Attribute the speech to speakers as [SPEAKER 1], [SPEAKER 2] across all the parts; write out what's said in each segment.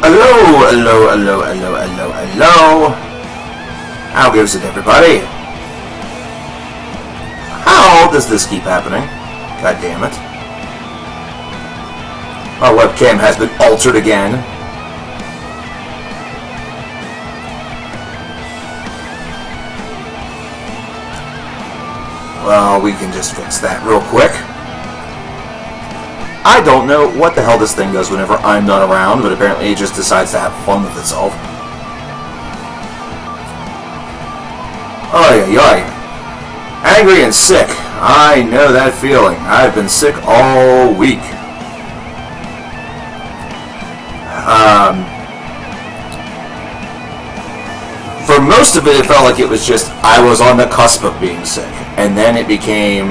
[SPEAKER 1] Hello, hello, hello, hello, hello, Hello? How goes it, everybody? How does this keep happening? God damn it. Our webcam has been altered again. Well, we can just fix that real quick. I don't know what the hell this thing does whenever I'm not around, but apparently it just decides to have fun with itself. Oy, oy, oy. Angry and sick. I know that feeling. I've been sick all week. For most of it felt like it was just I was on the cusp of being sick. And then it became,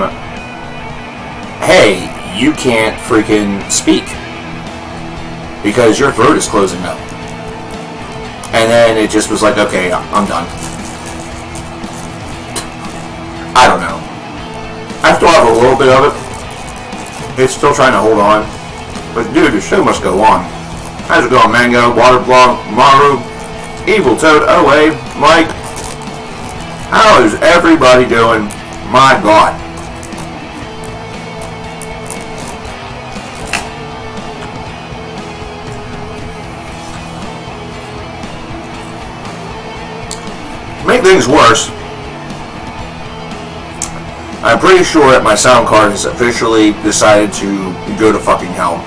[SPEAKER 1] hey, you can't freaking speak because your throat is closing up. And then it just was like, okay, I'm done. I don't know. I still have a little bit of it. It's still trying to hold on. But dude, the show must go on. How's it going, Mango, Waterblog, Maru, Evil Toad, OA, Mike? How is everybody doing? My God. Make things worse, I'm pretty sure that my sound card has officially decided to go to fucking hell.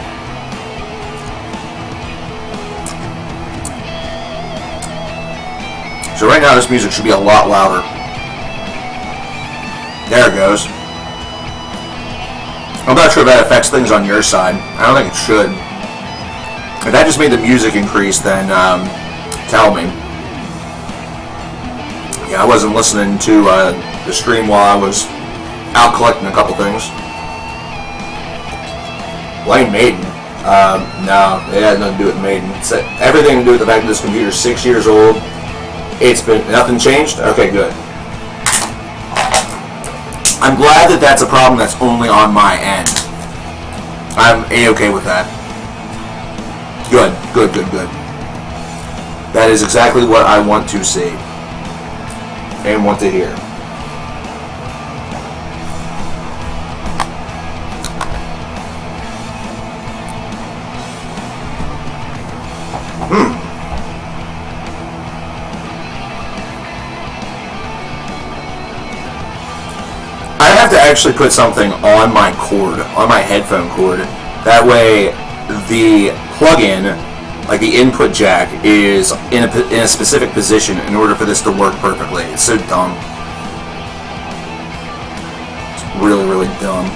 [SPEAKER 1] So right now this music should be a lot louder. There it goes. I'm not sure if that affects things on your side. I don't think it should. If that just made the music increase, then tell me. Yeah, I wasn't listening to the stream while I was out collecting a couple things. Blame Maiden. No, it had nothing to do with Maiden. It's everything to do with the fact that this computer's 6 years old. It's been, nothing changed? Okay, good. I'm glad that that's a problem that's only on my end. I'm A-okay with that. Good, good, good, good. That is exactly what I want to see. And want to hear. I have to actually put something on my cord, on my headphone cord. That way the plug-in, like the input jack, is in a specific position in order for this to work perfectly. It's so dumb. It's really, really dumb.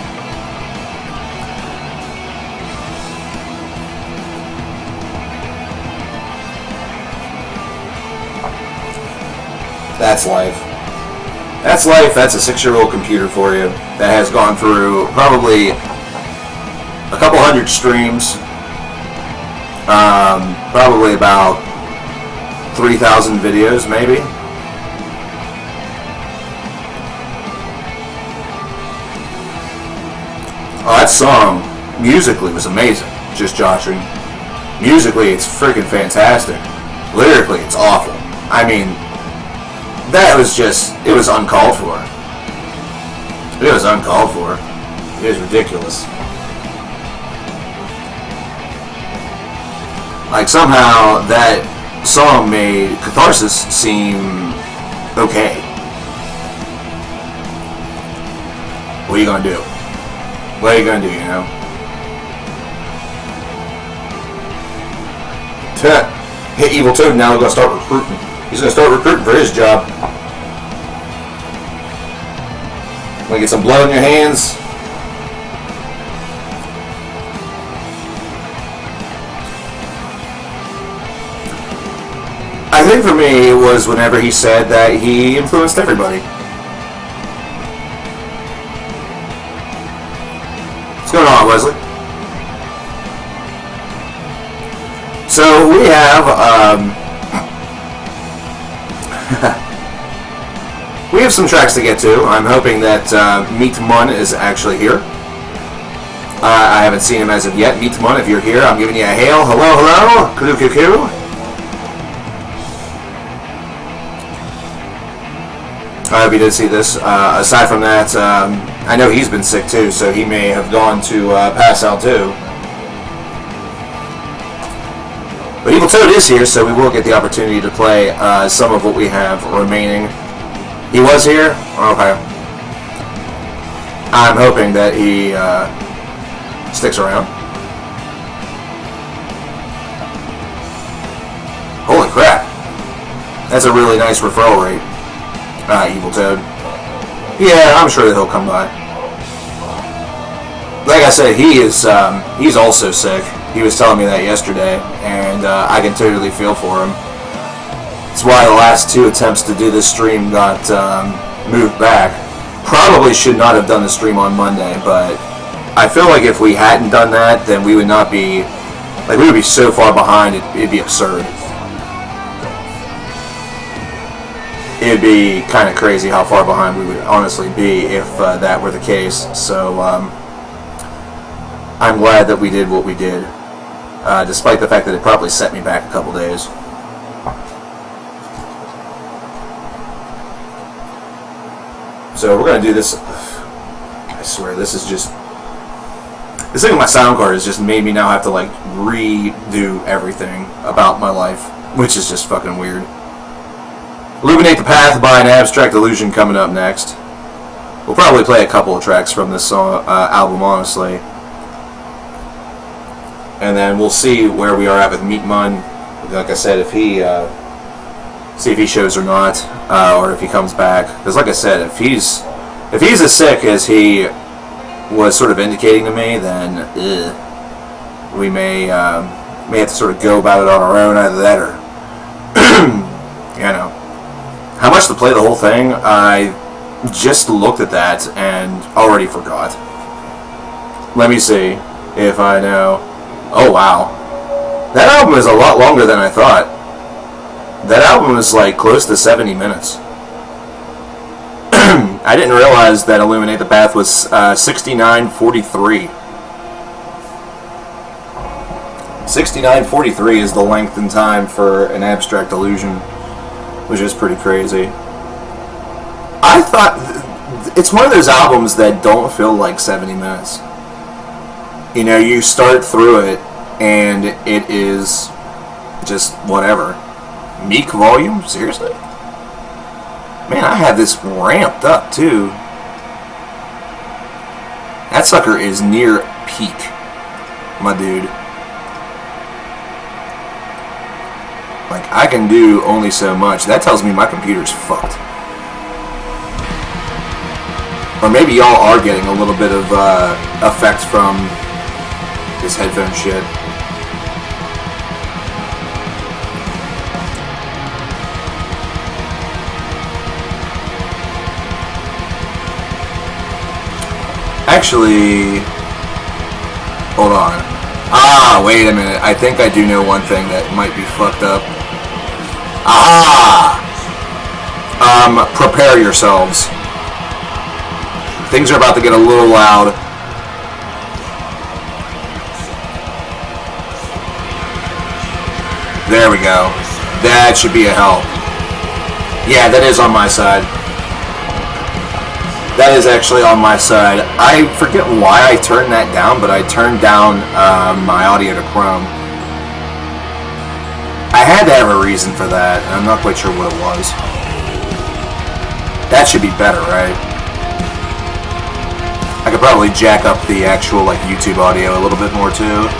[SPEAKER 1] That's life. That's life. That's a 6-year-old computer for you that has gone through probably a couple hundred streams. Probably about 3,000 videos, maybe. Oh, that song, musically, was amazing. Just joshing. Musically, it's freaking fantastic. Lyrically, it's awful. I mean, that was just, it was uncalled for. It was uncalled for. It was ridiculous. Like, somehow that song made Catharsis seem okay. What are you gonna do? What are you gonna do, you know? Hit Evil Toad, now we're gonna start recruiting. He's gonna start recruiting for his job. Wanna get some blood on your hands? I think for me it was whenever he said that he influenced everybody. What's going on, Wesley? So we have we have some tracks to get to. I'm hoping that Meat Mun is actually here. I haven't seen him as of yet. Meat Mun, if you're here, I'm giving you a hail. Hello, hello. Kulu. I hope he did see this. Aside from that, I know he's been sick too, so he may have gone to pass out too. But Evil Toad is here, so we will get the opportunity to play some of what we have remaining. He was here? Okay. I'm hoping that he sticks around. Holy crap. That's a really nice referral rate. Evil Toad. Yeah, I'm sure that he'll come by. Like I said, he's also sick. He was telling me that yesterday, and I can totally feel for him. That's why the last 2 attempts to do this stream got moved back. Probably should not have done the stream on Monday, but I feel like if we hadn't done that, then we would not be, like, we would be so far behind, it'd be absurd. It'd be kind of crazy how far behind we would honestly be if that were the case. So I'm glad that we did what we did, despite the fact that it probably set me back a couple days. So we're going to do this. I swear, this is just... This thing with my sound card has just made me now have to, like, redo everything about my life, which is just fucking weird. Illuminate the Path by an Abstract Illusion coming up next. We'll probably play a couple of tracks from this song, album, honestly. And then we'll see where we are at with Meat Mun. Like I said, if he see if he shows or not, or if he comes back. Because like I said, if he's as sick as he was sort of indicating to me, then we may have to sort of go about it on our own, either that or you know. How much to play the whole thing? I just looked at that and already forgot. Let me see if I know. Oh wow, that album is a lot longer than I thought. That album is like close to 70 minutes. I didn't realize that Illuminate the Path was 69:43. 69:43 is the length and time for an Abstract Illusion, which is pretty crazy. I thought it's one of those albums that don't feel like 70 minutes. You know, you start through it and it is just whatever. Meek volume? Seriously? Man, I have this ramped up too. That sucker is near peak, my dude. Like, I can do only so much. That tells me my computer's fucked. Or maybe y'all are getting a little bit of effect from this headphone shit. Actually, hold on. Ah, wait a minute. I think I do know one thing that might be fucked up. Aha! Prepare yourselves. Things are about to get a little loud. There we go. That should be a help. Yeah, that is on my side. That is actually on my side. I forget why I turned that down, but I turned down my audio to Chrome. I had to have a reason for that, and I'm not quite sure what it was. That should be better, right? I could probably jack up the actual like YouTube audio a little bit more too.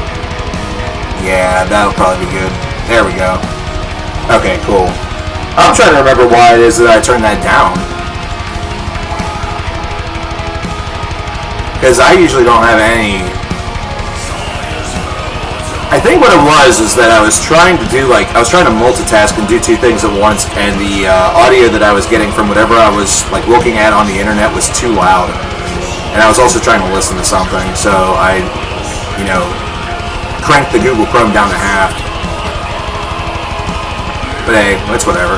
[SPEAKER 1] Yeah, that'll probably be good. There we go. Okay, cool. I'm trying to remember why it is that I turned that down. Because I usually don't have any... I think what it was is that I was trying to do like... I was trying to multitask and do 2 things at once, and the audio that I was getting from whatever I was like looking at on the internet was too loud. And I was also trying to listen to something, so I, you know, cranked the Google Chrome down to half. But hey, it's whatever.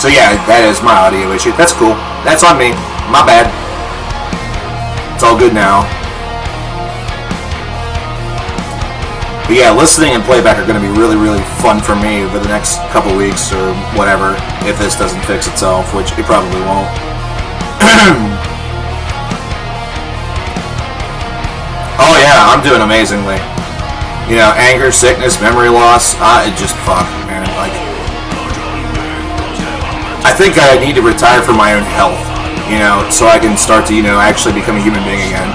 [SPEAKER 1] So yeah, that is my audio issue. That's cool. That's on me. My bad. It's all good now. But But yeah, listening and playback are going to be really, really fun for me over the next couple weeks or whatever, if this doesn't fix itself, which it probably won't. Oh yeah, I'm doing amazingly. You know, anger, sickness, memory loss, it just fuck, man. Like, I think I need to retire for my own health, you know, so I can start to, you know, actually become a human being again.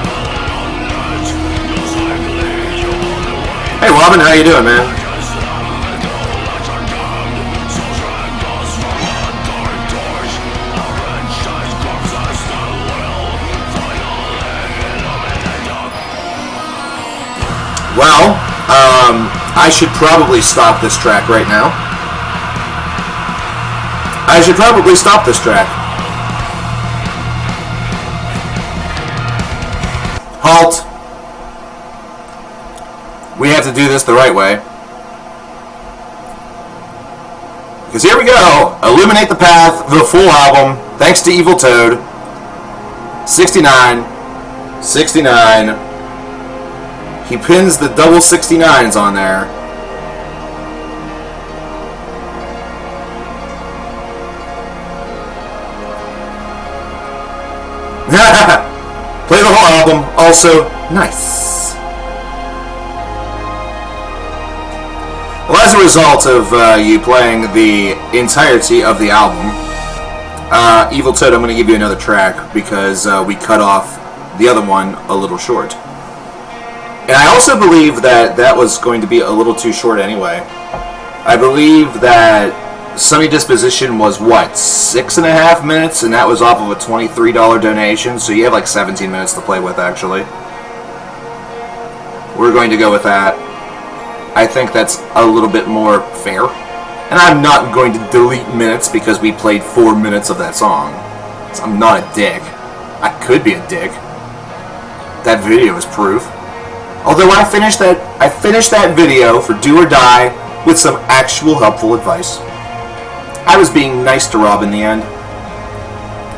[SPEAKER 1] Hey Robin, how you doing, man? Well, I should probably stop this track right now. I should probably stop this track. Halt. We have to do this the right way. Because here we go. Illuminate the Path, the full album. Thanks to Evil Toad. 69. 69. He pins the double 69s on there. Play the whole album. Also, nice. Well, as a result of you playing the entirety of the album, Evil Toad, I'm going to give you another track because we cut off the other one a little short. And I also believe that that was going to be a little too short anyway. I believe that Sunny Disposition was, what, 6.5 minutes? And that was off of a $23 donation, so you have like 17 minutes to play with, actually. We're going to go with that. I think that's a little bit more fair. And I'm not going to delete minutes because we played 4 minutes of that song. So I'm not a dick. I could be a dick. That video is proof. Although I finished that video for Do or Die with some actual helpful advice. I was being nice to Rob in the end.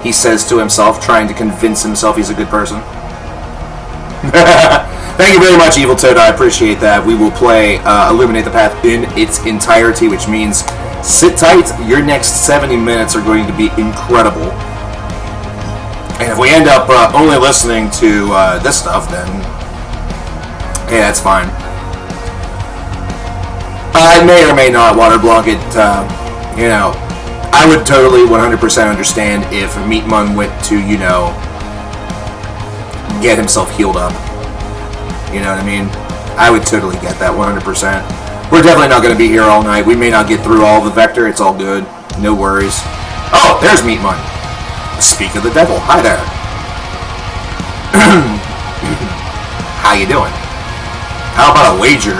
[SPEAKER 1] He says to himself, trying to convince himself he's a good person. Thank you very much, Evil Toad. I appreciate that. We will play Illuminate the Path in its entirety, which means sit tight. Your next 70 minutes are going to be incredible. And if we end up only listening to this stuff, then yeah, that's fine. I may or may not waterblock it. You know, I would totally 100% understand if Meatmun went to, you know, get himself healed up. You know what I mean? I would totally get that 100%. We're definitely not going to be here all night. We may not get through all the Vector. It's all good. No worries. Oh, there's Meatmun. Speak of the devil. Hi there. How you doing? How about a wager?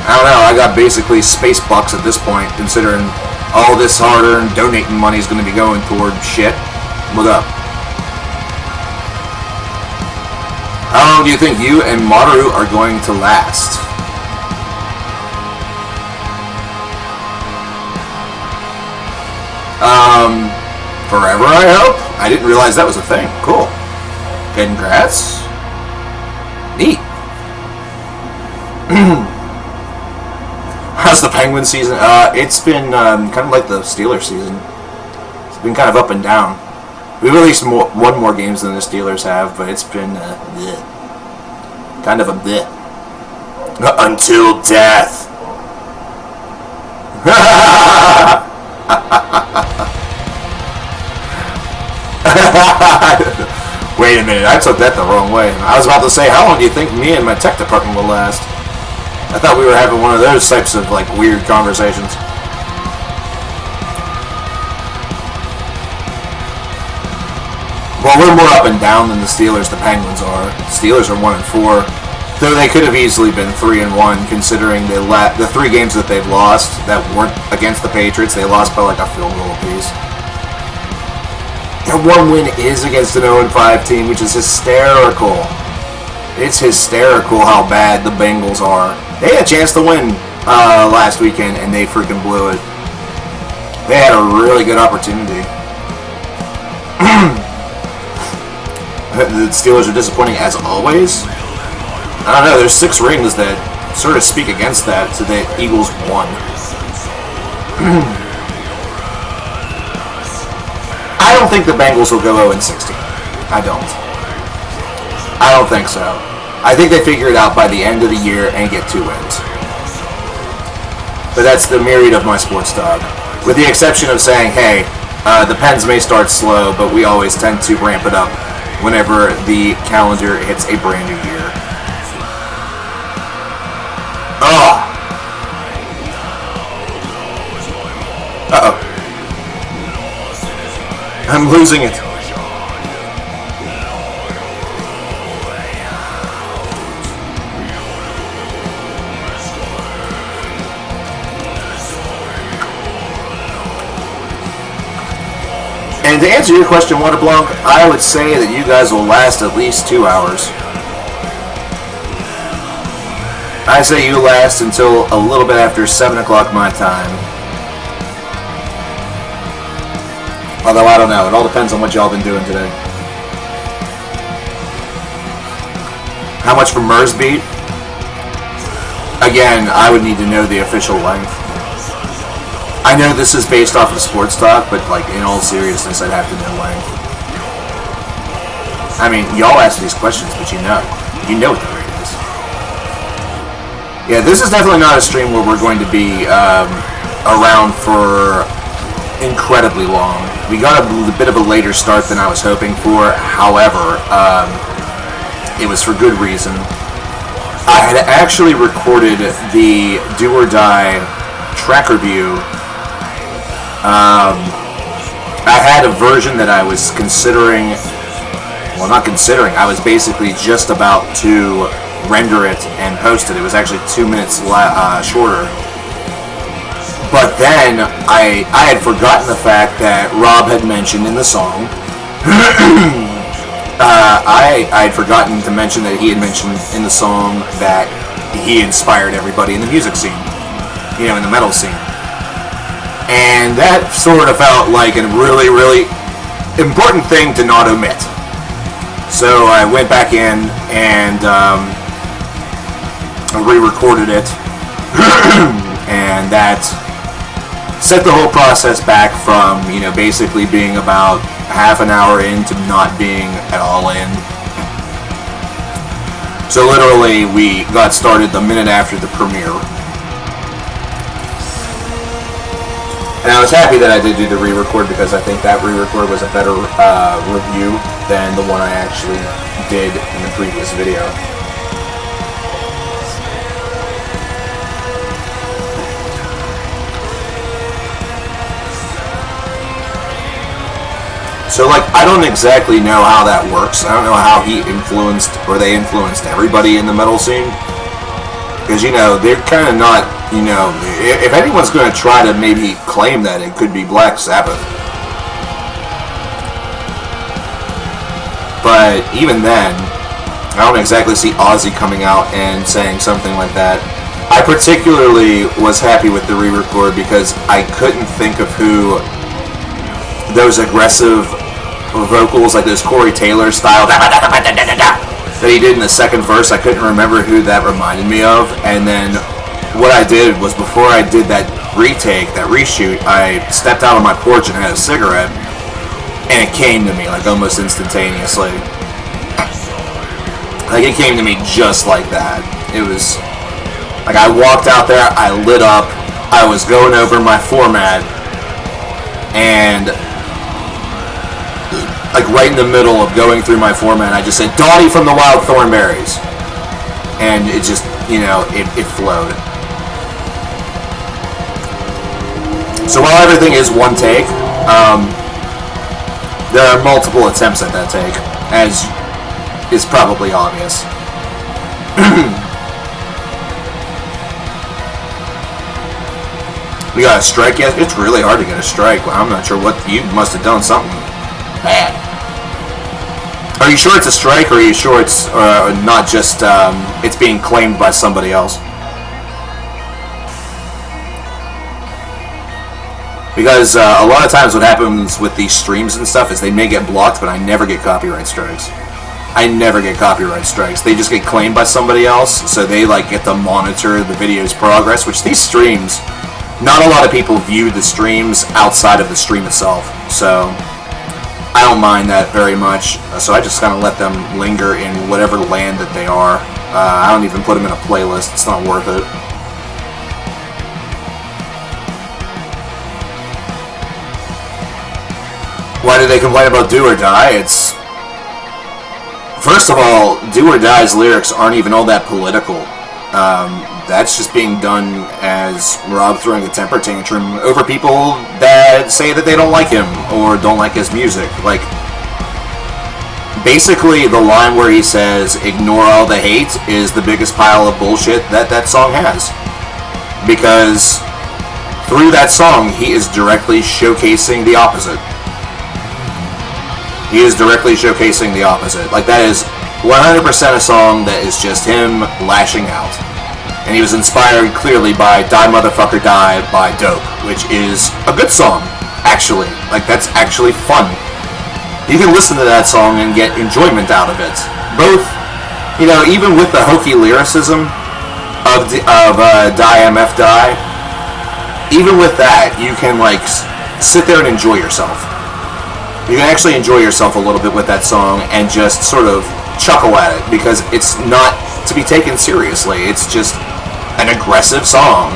[SPEAKER 1] I don't know, I got basically space bucks at this point, considering all this hard-earned donating money is going to be going toward shit. What up? How long do you think you and Maru are going to last? Forever, I hope? I didn't realize that was a thing. Cool. Congrats. Neat. How's the Penguin season? It's been kind of like the Steelers season. It's been kind of up and down. We've released one more games than the Steelers have, but it's been kind of a bit. Until death. Wait a minute, I took that the wrong way. I was about to say, how long do you think me and my tech department will last? I thought we were having one of those types of, like, weird conversations. Well, we're more up and down than the Steelers, the Penguins are. The Steelers are 1-4. Though they could have easily been 3-1, considering the 3 games that they've lost that weren't against the Patriots. They lost by, like, a field goal apiece. Their one win is against an 0-5 team, which is hysterical. It's hysterical how bad the Bengals are. They had a chance to win last weekend, and they freaking blew it. They had a really good opportunity. The Steelers are disappointing as always. I don't know, there's 6 rings that sort of speak against that, so the Eagles won. I don't think the Bengals will go 0-16. I don't think so. I think they figure it out by the end of the year and get 2 wins. But that's the myriad of my sports dog. With the exception of saying, hey, the Pens may start slow, but we always tend to ramp it up whenever the calendar hits a brand new year. Ugh. Uh-oh. I'm losing it. And to answer your question, Waterblanc, I would say that you guys will last at least 2 hours. I say you last until a little bit after 7 o'clock my time. Although I don't know, it all depends on what y'all been doing today. How much for Mers beat? Again, I would need to know the official length. I know this is based off of sports talk, but like in all seriousness, I'd have to know length. I mean, y'all ask these questions, but you know what the rate is. Yeah, this is definitely not a stream where we're going to be around for incredibly long. We got a bit of a later start than I was hoping for. However, it was for good reason. I had actually recorded the Do or Die track review. I had a version that I was considering, well, not considering, I was basically just about to render it and post it. It was actually 2 minutes shorter. But then I had forgotten the fact that Rob had mentioned in the song. I had forgotten to mention that he had mentioned in the song that he inspired everybody in the music scene, in the metal scene. And that sort of felt like a really, really important thing to not omit. So I went back in and re-recorded it. And that set the whole process back from, basically being about half an hour in to not being at all in. So literally, we got started the minute after the premiere. And I was happy that I did do the re-record because I think that re-record was a better review than the one I actually did in the previous video. So, I don't exactly know how that works. I don't know how he influenced, or they influenced everybody in the metal scene. Because, they're kind of not, if anyone's going to try to maybe claim that, it could be Black Sabbath. But even then, I don't exactly see Ozzy coming out and saying something like that. I particularly was happy with the re-record because I couldn't think of who those aggressive vocals, like those Corey Taylor style that he did in the second verse. I couldn't remember who that reminded me of. And then what I did was, before I did that retake, that reshoot, I stepped out on my porch and had a cigarette, and it came to me almost instantaneously. It came to me just like that. It was I walked out there, I lit up, I was going over my format, and right in the middle of going through my format, I just said, Dottie from the Wild Thornberries. And it just, it flowed. So while everything is one take, there are multiple attempts at that take, as is probably obvious. We got a strike yet? It's really hard to get a strike. I'm not sure what, you must have done something bad. Are you sure it's a strike, or are you sure it's not just it's being claimed by somebody else? Because a lot of times what happens with these streams and stuff is they may get blocked, but I never get copyright strikes. I never get copyright strikes. They just get claimed by somebody else, so they like get to monitor the video's progress, which these streams, not a lot of people view the streams outside of the stream itself, so I don't mind that very much. So I just kind of let them linger in whatever land that they are. I don't even put them in a playlist. It's not worth it. Why do they complain about Do or Die? It's... First of all, Do or Die's lyrics aren't even all that political. That's just being done as Rob throwing a temper tantrum over people that say that they don't like him or don't like his music. Like, basically the line where he says, ignore all the hate, is the biggest pile of bullshit that song has. Because through that song, he is directly showcasing the opposite. He is directly showcasing the opposite. Like, that is 100% a song that is just him lashing out. And he was inspired clearly by Die Motherfucker Die by Dope, which is a good song, actually. Like, that's actually fun. You can listen to that song and get enjoyment out of it. Both, you know, even with the hokey lyricism of Die MF Die, even with that, you can, like, sit there and enjoy yourself. You can actually enjoy yourself a little bit with that song and just sort of chuckle at it, because it's not to be taken seriously. It's just an aggressive song.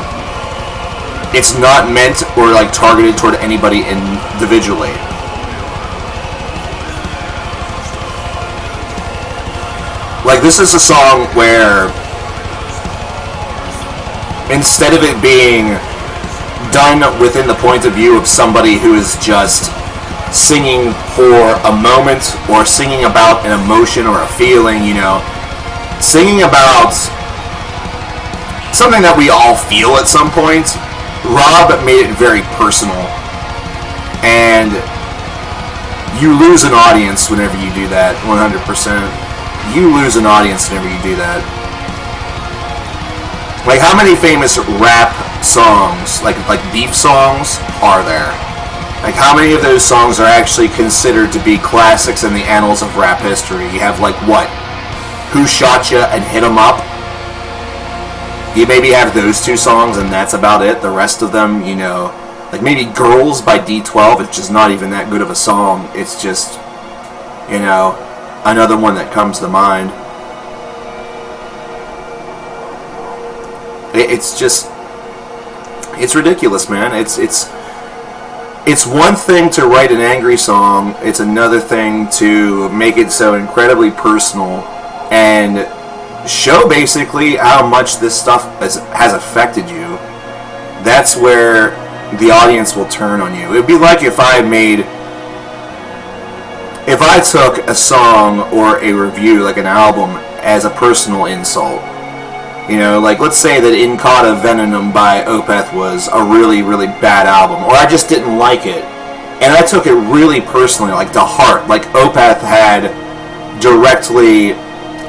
[SPEAKER 1] It's not meant or like targeted toward anybody individually. Like, this is a song where instead of it being done within the point of view of somebody who is just singing for a moment or singing about an emotion or a feeling, you know, singing about something that we all feel at some point, Rob made it very personal. And you lose an audience whenever you do that, 100%. You lose an audience whenever you do that. Like, how many famous rap songs, like beef songs, are there? Like, how many of those songs are actually considered to be classics in the annals of rap history? You have, like, what? Who Shot Ya and Hit 'Em Up? You maybe have those two songs and that's about it. The rest of them, you know, like maybe Girls by D12, it's just not even that good of a song. It's just, you know, another one that comes to mind. It's just, it's ridiculous, man. It's one thing to write an angry song. It's another thing to make it so incredibly personal and show basically how much this stuff has affected you. That's where the audience will turn on you. It'd be like if I took a song or a review, like an album, as a personal insult. You know, like, let's say that Incauda Venenum by Opeth was a really, really bad album, or I just didn't like it, and I took it really personally, like to heart. Like, Opeth had directly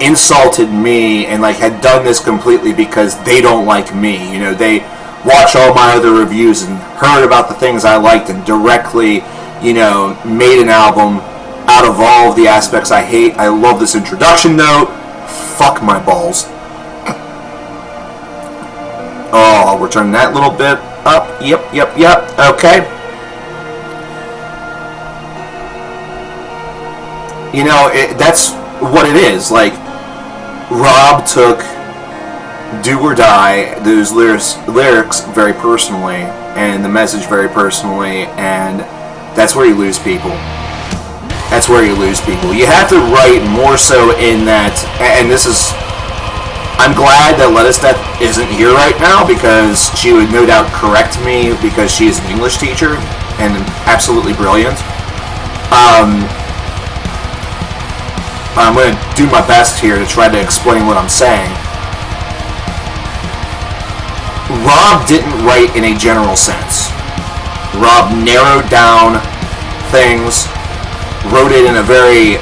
[SPEAKER 1] insulted me and like had done this completely because they don't like me. You know, they watch all my other reviews and heard about the things I liked and directly, you know, made an album out of all of the aspects I hate. I love this introduction note. Fuck my balls. Oh, I'll return that little bit up. Yep. Okay. You know, that's what it is. Like, Rob took Do or Die, those lyrics very personally, and the message very personally, and that's where you lose people. That's where you lose people. You have to write more so in that, and this is, I'm glad that Lettuce Death isn't here right now, because she would no doubt correct me, because she is an English teacher, and absolutely brilliant. I'm going to do my best here to try to explain what I'm saying. Rob didn't write in a general sense. Rob narrowed down things, wrote it in a very,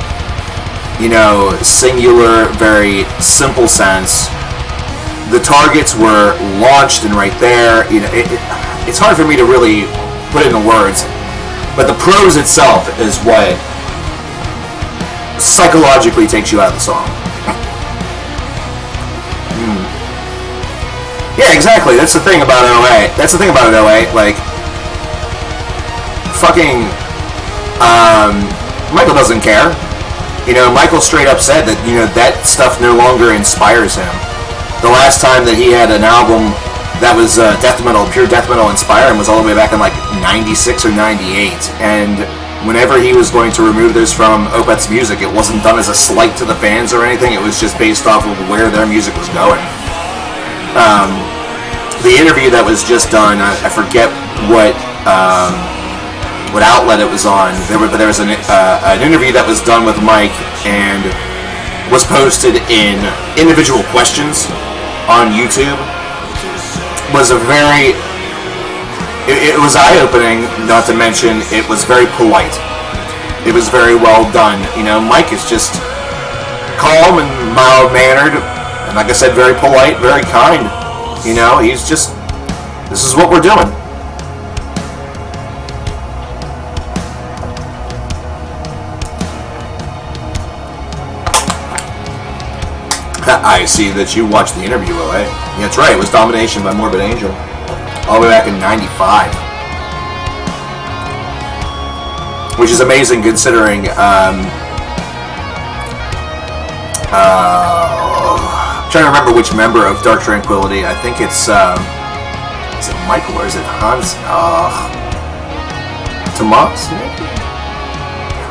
[SPEAKER 1] you know, singular, very simple sense. The targets were launched and right there. You know, it's hard for me to really put it into words, but the prose itself is what
[SPEAKER 2] psychologically takes you out of the song. Yeah, exactly. That's the thing about OA. Like, fucking, Michael doesn't care. You know, Michael straight up said that, you know, that stuff no longer inspires him. The last time that he had an album that was pure death metal inspiring was all the way back in like 96 or 98. And whenever he was going to remove this from Opeth's music, it wasn't done as a slight to the fans or anything. It was just based off of where their music was going. The interview that was just done, I forget what outlet it was on. There was an interview that was done with Mike and was posted in individual questions on YouTube. It was eye-opening, not to mention it was very polite. It was very well done. You know, Mike is just calm and mild-mannered, and like I said, very polite, very kind. You know, he's just, this is what we're doing. I see that you watched the interview, OA. Yeah, that's right, it was Domination by Morbid Angel. All the way back in 95. Which is amazing considering, I'm trying to remember which member of Dark Tranquillity. I think it's, is it Michael or is it Hans? Tomas, maybe?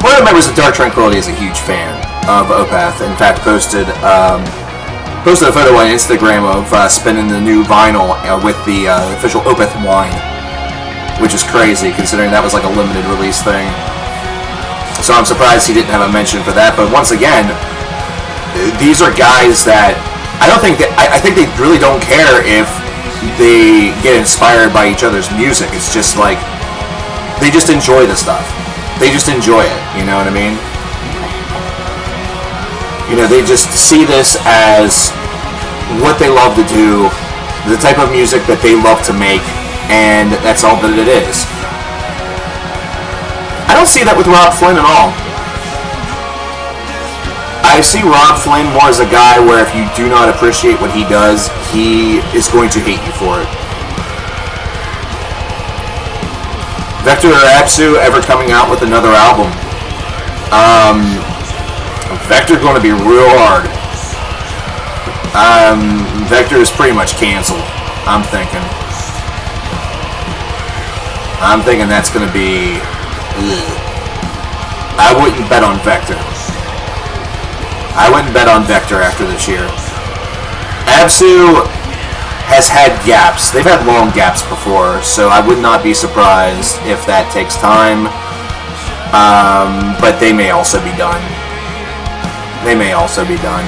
[SPEAKER 2] One of the members of Dark Tranquillity is a huge fan of Opeth. In fact, posted a photo on Instagram of spinning the new vinyl with the official Opeth wine, which is crazy considering that was like a limited release thing. So I'm surprised he didn't have a mention for that. But once again, these are guys that I think they really don't care if they get inspired by each other's music. It's just like they just enjoy the stuff. They just enjoy it. You know what I mean? You know, they just see this as what they love to do, the type of music that they love to make, and that's all that it is. I don't see that with Rob Flynn at all. I see Rob Flynn more as a guy where if you do not appreciate what he does, he is going to hate you for it. Vector or Absu ever coming out with another album? Vector going to be real hard. Vector is pretty much canceled. I'm thinking that's going to be. Ugh. I wouldn't bet on Vector. I wouldn't bet on Vector after this year. Absu has had gaps. They've had long gaps before, so I would not be surprised if that takes time. But they may also be done. They may also be done.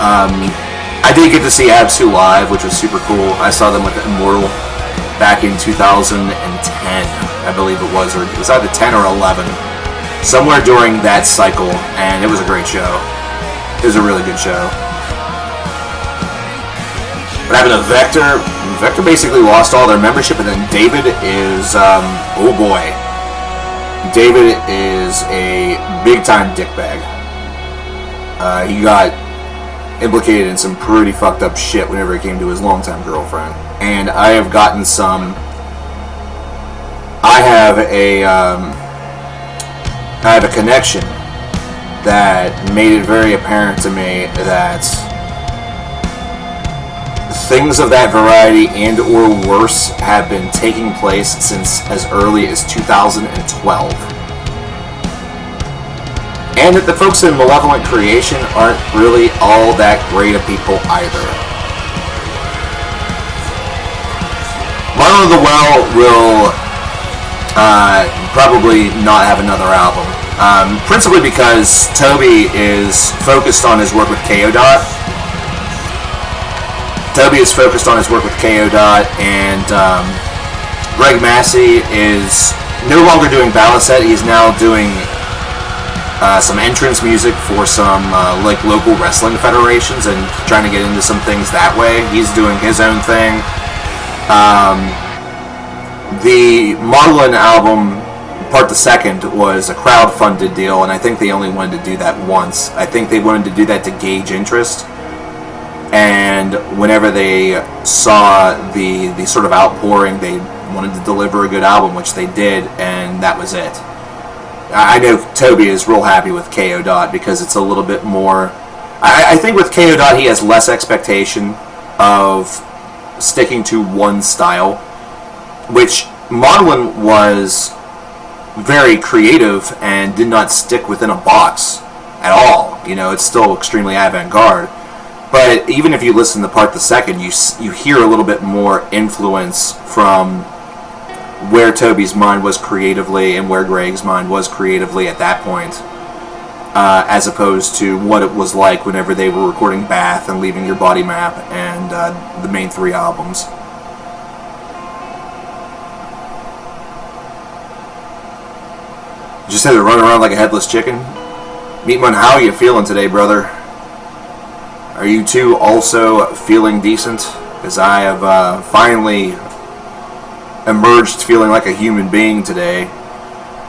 [SPEAKER 2] I did get to see Absu live, which was super cool. I saw them with Immortal back in 2010, I believe it was, or it was either 10 or 11. Somewhere during that cycle, and it was a great show. It was a really good show. But having a Vector basically lost all their membership, and then David is, oh boy. David is a big-time dickbag. He got implicated in some pretty fucked up shit whenever it came to his longtime girlfriend. And I have gotten some... I have a connection that made it very apparent to me that things of that variety and or worse have been taking place since as early as 2012. And that the folks in Malevolent Creation aren't really all that great of people either. Mono the Well will probably not have another album. Principally because Toby is focused on his work with KO. Toby is focused on his work with KO. And Greg Massey is no longer doing ballad set. He's now doing some entrance music for some like local wrestling federations and trying to get into some things that way. He's doing his own thing. The Maudlin album Part the Second was a crowd-funded deal, and I think they only wanted to do that once. I think they wanted to do that to gauge interest, and whenever they saw the sort of outpouring, they wanted to deliver a good album, which they did, and that was it. I know Toby is real happy with KO Dot because it's a little bit more... I think with KO Dot he has less expectation of sticking to one style, which Maudlin was very creative and did not stick within a box at all. You know, it's still extremely avant-garde. But even if you listen to Part the Second, you hear a little bit more influence from where Toby's mind was creatively and where Greg's mind was creatively at that point, as opposed to what it was like whenever they were recording Bath and Leaving Your Body Map and the main 3 albums. Just had to run around like a headless chicken. Meatman, how are you feeling today, brother? Are you two also feeling decent? Because I have finally emerged feeling like a human being today.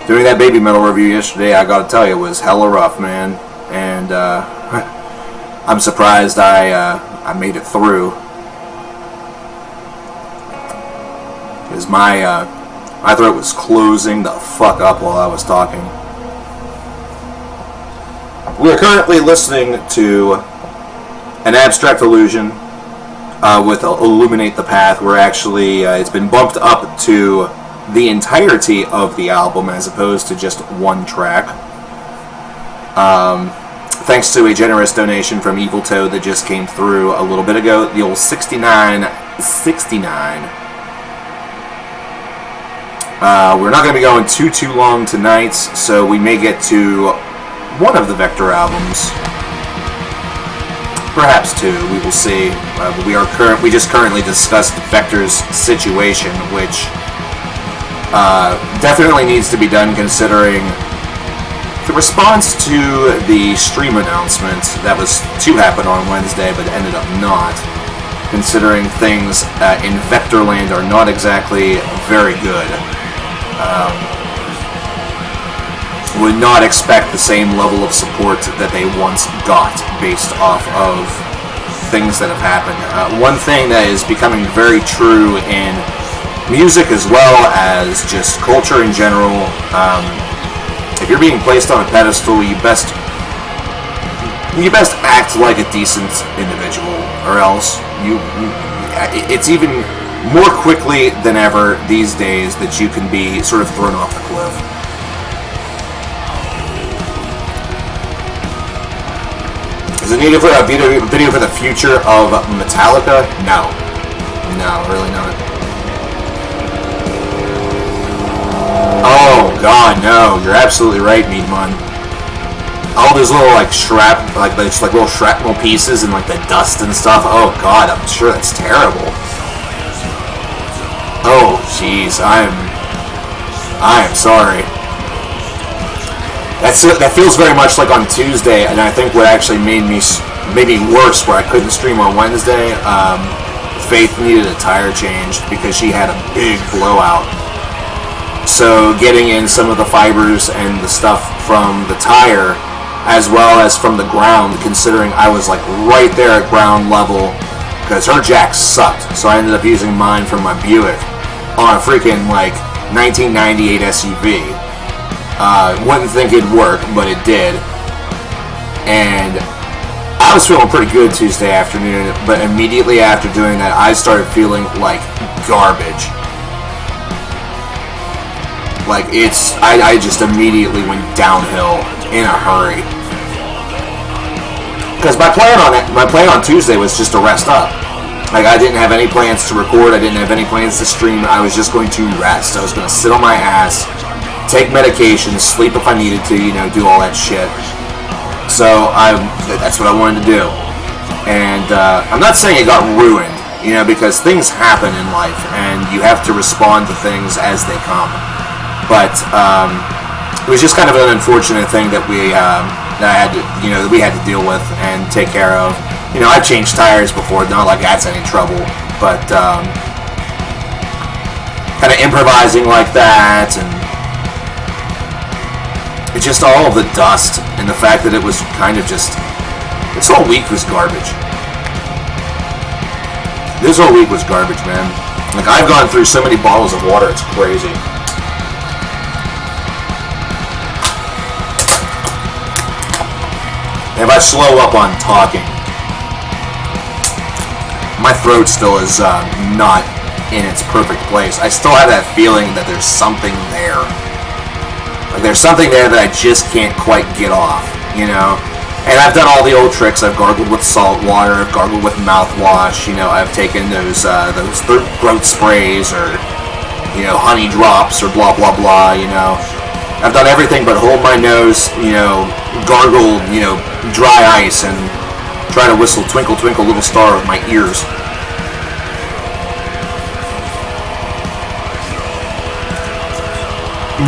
[SPEAKER 2] Doing that Baby Metal review yesterday, I gotta tell you, was hella rough, man. And I'm surprised I made it through. Because my throat was closing the fuck up while I was talking. We're currently listening to An Abstract Illusion with Illuminate the Path, where actually it's been bumped up to the entirety of the album as opposed to just one track. Thanks to a generous donation from Evil Toad that just came through a little bit ago, the old 6969. We're not going to be going too long tonight, so we may get to one of the Vector albums. Perhaps two, we will see. We just currently discussed Vector's Situation, which definitely needs to be done considering the response to the stream announcement that was to happen on Wednesday but ended up not, considering things in Vectorland are not exactly very good. Would not expect the same level of support that they once got based off of things that have happened. One thing that is becoming very true in music as well as just culture in general, if you're being placed on a pedestal, you best act like a decent individual, or else it's even more quickly than ever these days that you can be sort of thrown off the cliff. Is it needed for a video for the future of Metallica? No, really not. Oh God, no! You're absolutely right, Meatman. All those little like little shrapnel pieces and like the dust and stuff. Oh God, I'm sure that's terrible. Oh jeez, I am sorry. That feels very much like on Tuesday, and I think what actually made me worse, where I couldn't stream on Wednesday. Faith needed a tire change because she had a big blowout. So getting in some of the fibers and the stuff from the tire, as well as from the ground, considering I was like right there at ground level, because her jack sucked. So I ended up using mine from my Buick on a freaking like 1998 SUV. Wouldn't think it'd work, but it did. And I was feeling pretty good Tuesday afternoon, but immediately after doing that, I started feeling like garbage. Like I just immediately went downhill in a hurry. Because my plan on Tuesday was just to rest up. Like I didn't have any plans to record, I didn't have any plans to stream, I was just going to rest. I was going to sit on my ass, take medication, sleep if I needed to, do all that shit. So that's what I wanted to do. And I'm not saying it got ruined, because things happen in life, and you have to respond to things as they come. But it was just kind of an unfortunate thing that we had to deal with and take care of. I've changed tires before, not like that's any trouble, but kind of improvising like that and It's just all of the dust and the fact that it was kind of just... This whole week was garbage. This whole week was garbage, man. Like, I've gone through so many bottles of water, it's crazy. If I slow up on talking, my throat still is not in its perfect place. I still have that feeling that there's something there. Like, there's something there that I just can't quite get off, you know? And I've done all the old tricks. I've gargled with salt water, I've gargled with mouthwash, you know, I've taken those throat sprays or, you know, honey drops or blah, blah, blah, you know. I've done everything but hold my nose, you know, gargle, you know, dry ice and try to whistle Twinkle Twinkle Little Star with my ears.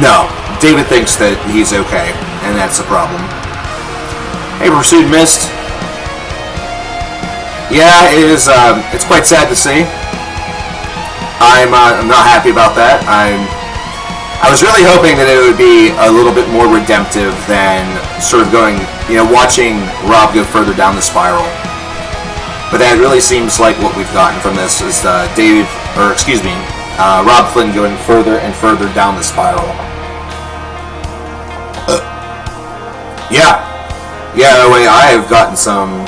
[SPEAKER 2] No, David thinks that he's okay, and that's the problem. Hey, Pursued Mist. Yeah, it is. It's quite sad to see. I'm not happy about that. I was really hoping that it would be a little bit more redemptive than sort of going, you know, watching Rob go further down the spiral. But that really seems like what we've gotten from this is Rob Flynn going further and further down the spiral. Yeah, wait, I have gotten some...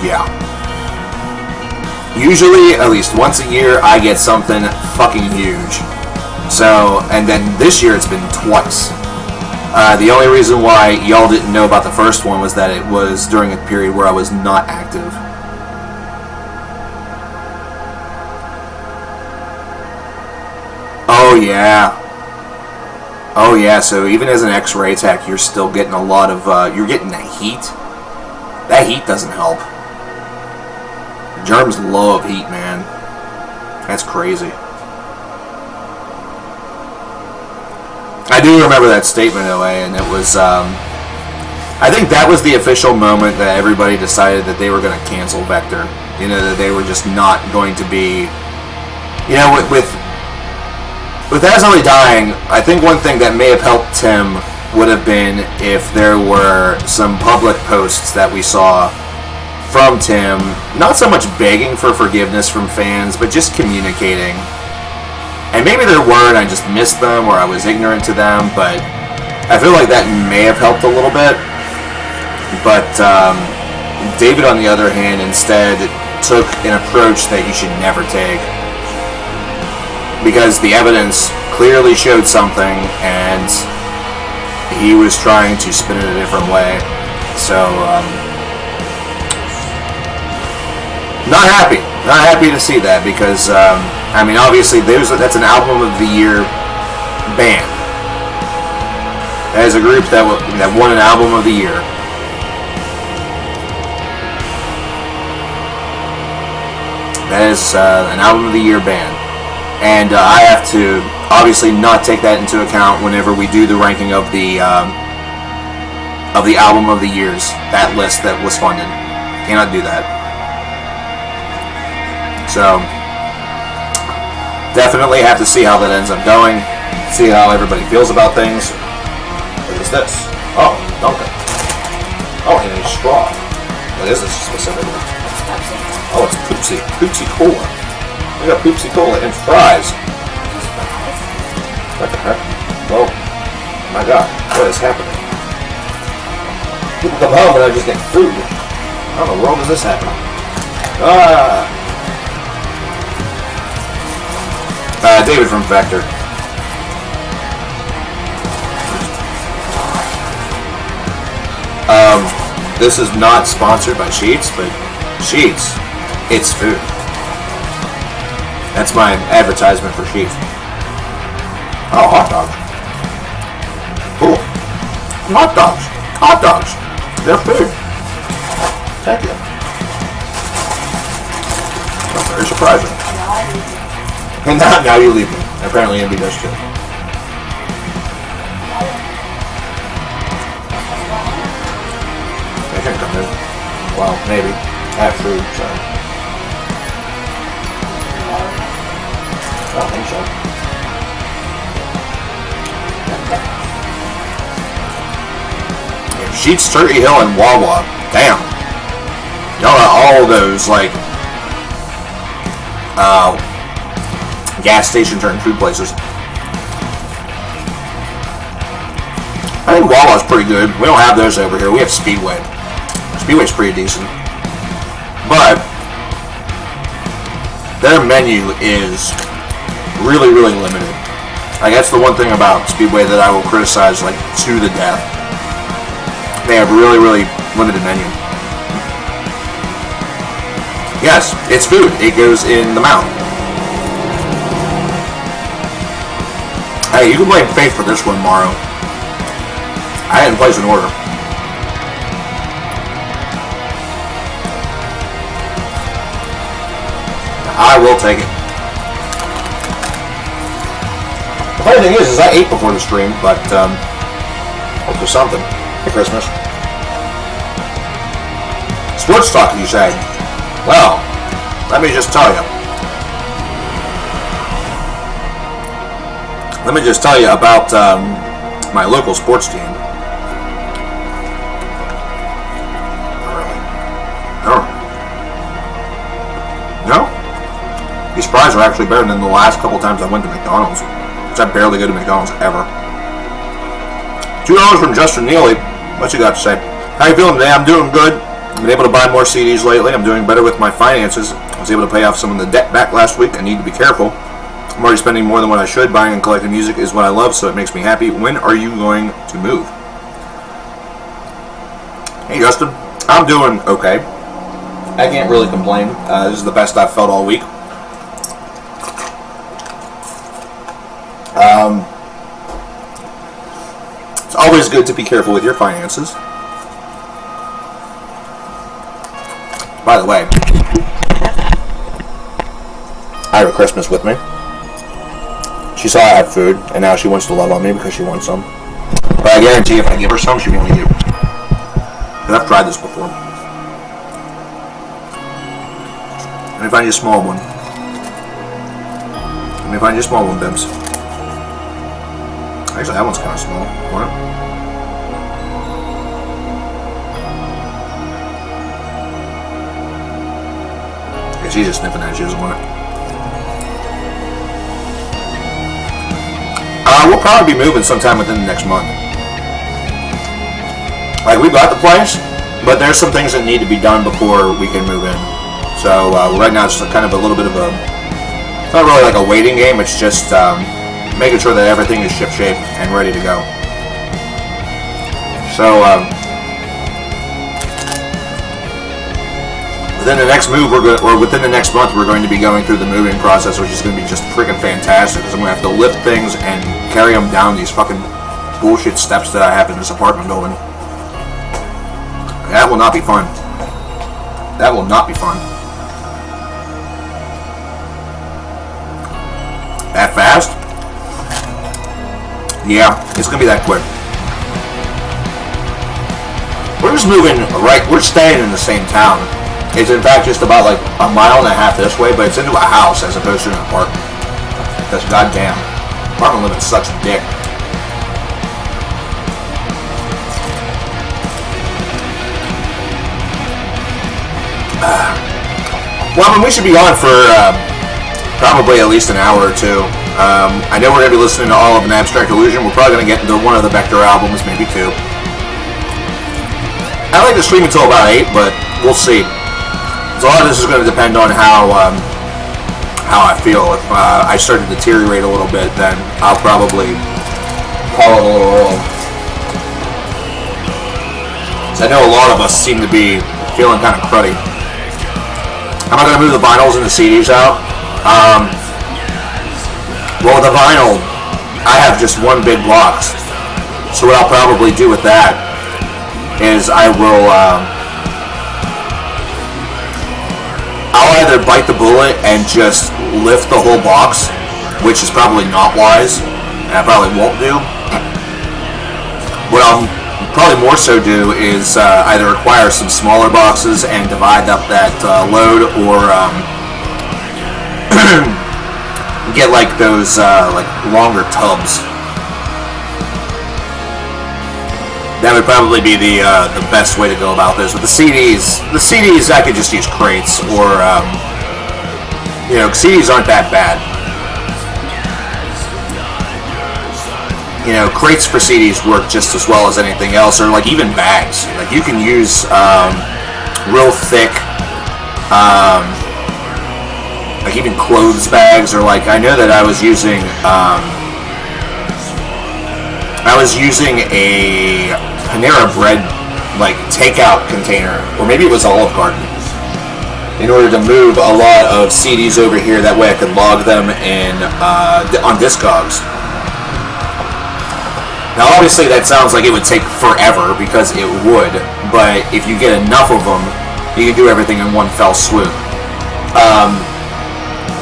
[SPEAKER 2] yeah. Usually, at least once a year, I get something fucking huge. So, and then this year it's been twice. The only reason why y'all didn't know about the first one was that it was during a period where I was not active. Oh yeah, so even as an X-ray tech, you're still getting a lot of, you're getting that heat. That heat doesn't help. Germs love heat, man. That's crazy. I do remember that statement, OA, and it was, I think that was the official moment that everybody decided that they were going to cancel Vector. You know, that they were just not going to be, you know, with Asley dying, I think one thing that may have helped Tim would have been if there were some public posts that we saw from Tim, not so much begging for forgiveness from fans, but just communicating. And maybe there were and I just missed them or I was ignorant to them, but I feel like that may have helped a little bit. But David, on the other hand, instead took an approach that you should never take. Because the evidence clearly showed something, and he was trying to spin it a different way. So, not happy to see that, because, I mean, obviously, that's an album of the year band. As a group that won an album of the year. That is an album of the year band. And I have to obviously not take that into account whenever we do the ranking of the album of the years, that list that was funded. Cannot do that. So definitely have to see how that ends up going. See how everybody feels about things. What is this? Oh, Dunkin'. Oh, and a straw. What is this specifically? Oh, it's Poopsie Cola. I got Poopsie Cola and fries. What the heck? Whoa. My God. What is happening? People come home and I just get food. How in the world does this happen? David from Vector. This is not sponsored by Sheetz, but Sheetz, it's food. That's my advertisement for Sheetz. Oh, hot dogs. Cool. Hot dogs. Hot dogs. They're food. Thank you. That's very surprising. And now you leave me. Apparently Envy does too. They can come in. Well, maybe. I have food, so. I don't think so. Sheets, Turkey Hill, and Wawa. Damn. Y'all got all those, like, gas station turned food places. I think Wawa's pretty good. We don't have those over here. We have Speedway. Speedway's pretty decent. But their menu is really, really limited. Like, that's the one thing about Speedway that I will criticize, like, to the death. They have really, really limited menu. Yes, it's food. It goes in the mouth. Hey, you can blame Faith for this one, Morrow. I didn't place an order. I will take it. The funny thing is I ate before the stream, but hope there's something for Christmas. Sports talk, you say? Well, let me just tell you. Let me just tell you about my local sports team. No? These fries are actually better than the last couple times I went to McDonald's. Which I barely go to McDonald's ever. $2 from Justin Neely. What you got to say? How you feeling today? I'm doing good. I've been able to buy more CDs lately. I'm doing better with my finances. I was able to pay off some of the debt back last week. I need to be careful. I'm already spending more than what I should. Buying and collecting music is what I love, so it makes me happy. When are you going to move? Hey Justin. I'm doing okay. I can't really complain. This is the best I've felt all week. It's always good to be careful with your finances. By the way, I have a Christmas with me. She saw I had food, and now she wants to love on me because she wants some. But I guarantee if I give her some, she won't eat it. Because I've tried this before. Let me find you a small one. Let me find you a small one, Bims. Actually, that one's kind of small. Want it? Yeah, she's just sniffing at it. She doesn't want it. We'll probably be moving sometime within the next month. Like, we got the place, but there's some things that need to be done before we can move in. So, right now it's kind of a little bit of a... It's not really like a waiting game, it's just... making sure that everything is ship-shape and ready to go. So, within the next move, within the next month, we're going to be going through the moving process, which is going to be just freaking fantastic. Because I'm going to have to lift things and carry them down these fucking bullshit steps that I have in this apartment building. That will not be fun. That will not be fun. That fast? Yeah, it's gonna be that quick. We're just moving right. We're staying in the same town. It's in fact just about like a mile and a half this way, but it's into a house as opposed to an apartment. Because goddamn, apartment living sucks dick. Well, I mean, we should be on for probably at least an hour or two. I know we're going to be listening to all of An Abstract Illusion. We're probably going to get into one of the Vector albums, maybe two. I like to stream until about 8, but we'll see. So a lot of this is going to depend on how I feel. If I start to deteriorate a little bit, then I'll probably call it a little early. So I know a lot of us seem to be feeling kind of cruddy. I'm not going to move the vinyls and the CDs out. Well, with the vinyl, I have just one big box. So what I'll probably do with that is I'll either bite the bullet and just lift the whole box, which is probably not wise, and I probably won't do. What I'll probably more so do is either acquire some smaller boxes and divide up that load, or get like those like longer tubs. That would probably be the best way to go about this. With the CDs I could just use crates, or CDs aren't that bad. Crates for CDs work just as well as anything else, or like even bags. Like you can use real thick, like even clothes bags, or like I know that I was using a Panera Bread like takeout container, or maybe it was Olive Garden, in order to move a lot of CDs over here. That way I could log them in on Discogs. Now, obviously, that sounds like it would take forever, because it would, but if you get enough of them, you can do everything in one fell swoop.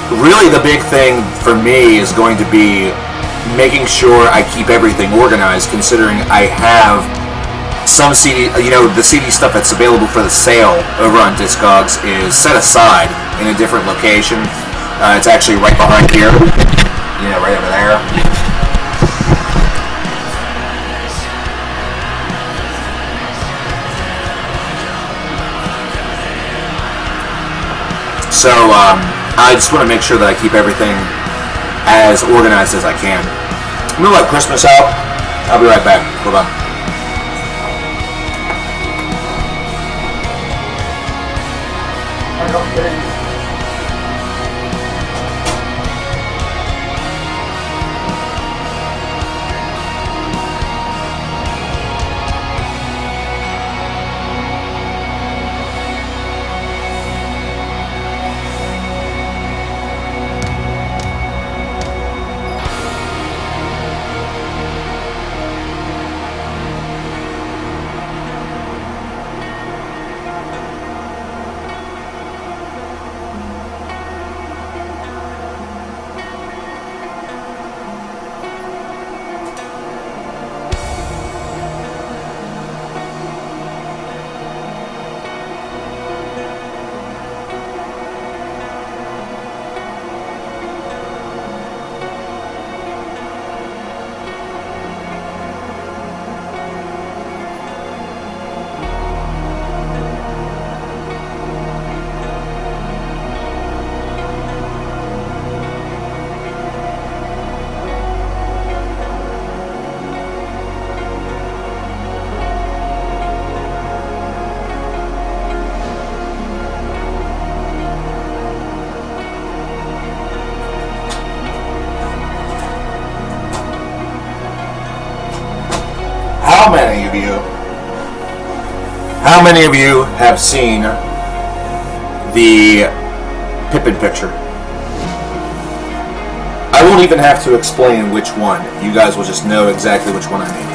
[SPEAKER 2] Really, the big thing for me is going to be making sure I keep everything organized, considering I have some CD, the CD stuff that's available for the sale over on Discogs is set aside in a different location. It's actually right behind here, right over there. So I just want to make sure that I keep everything as organized as I can. I'm going to let Christmas out. I'll be right back. Hold on. How many of you have seen the Pippin picture? I won't even have to explain which one. You guys will just know exactly which one I mean.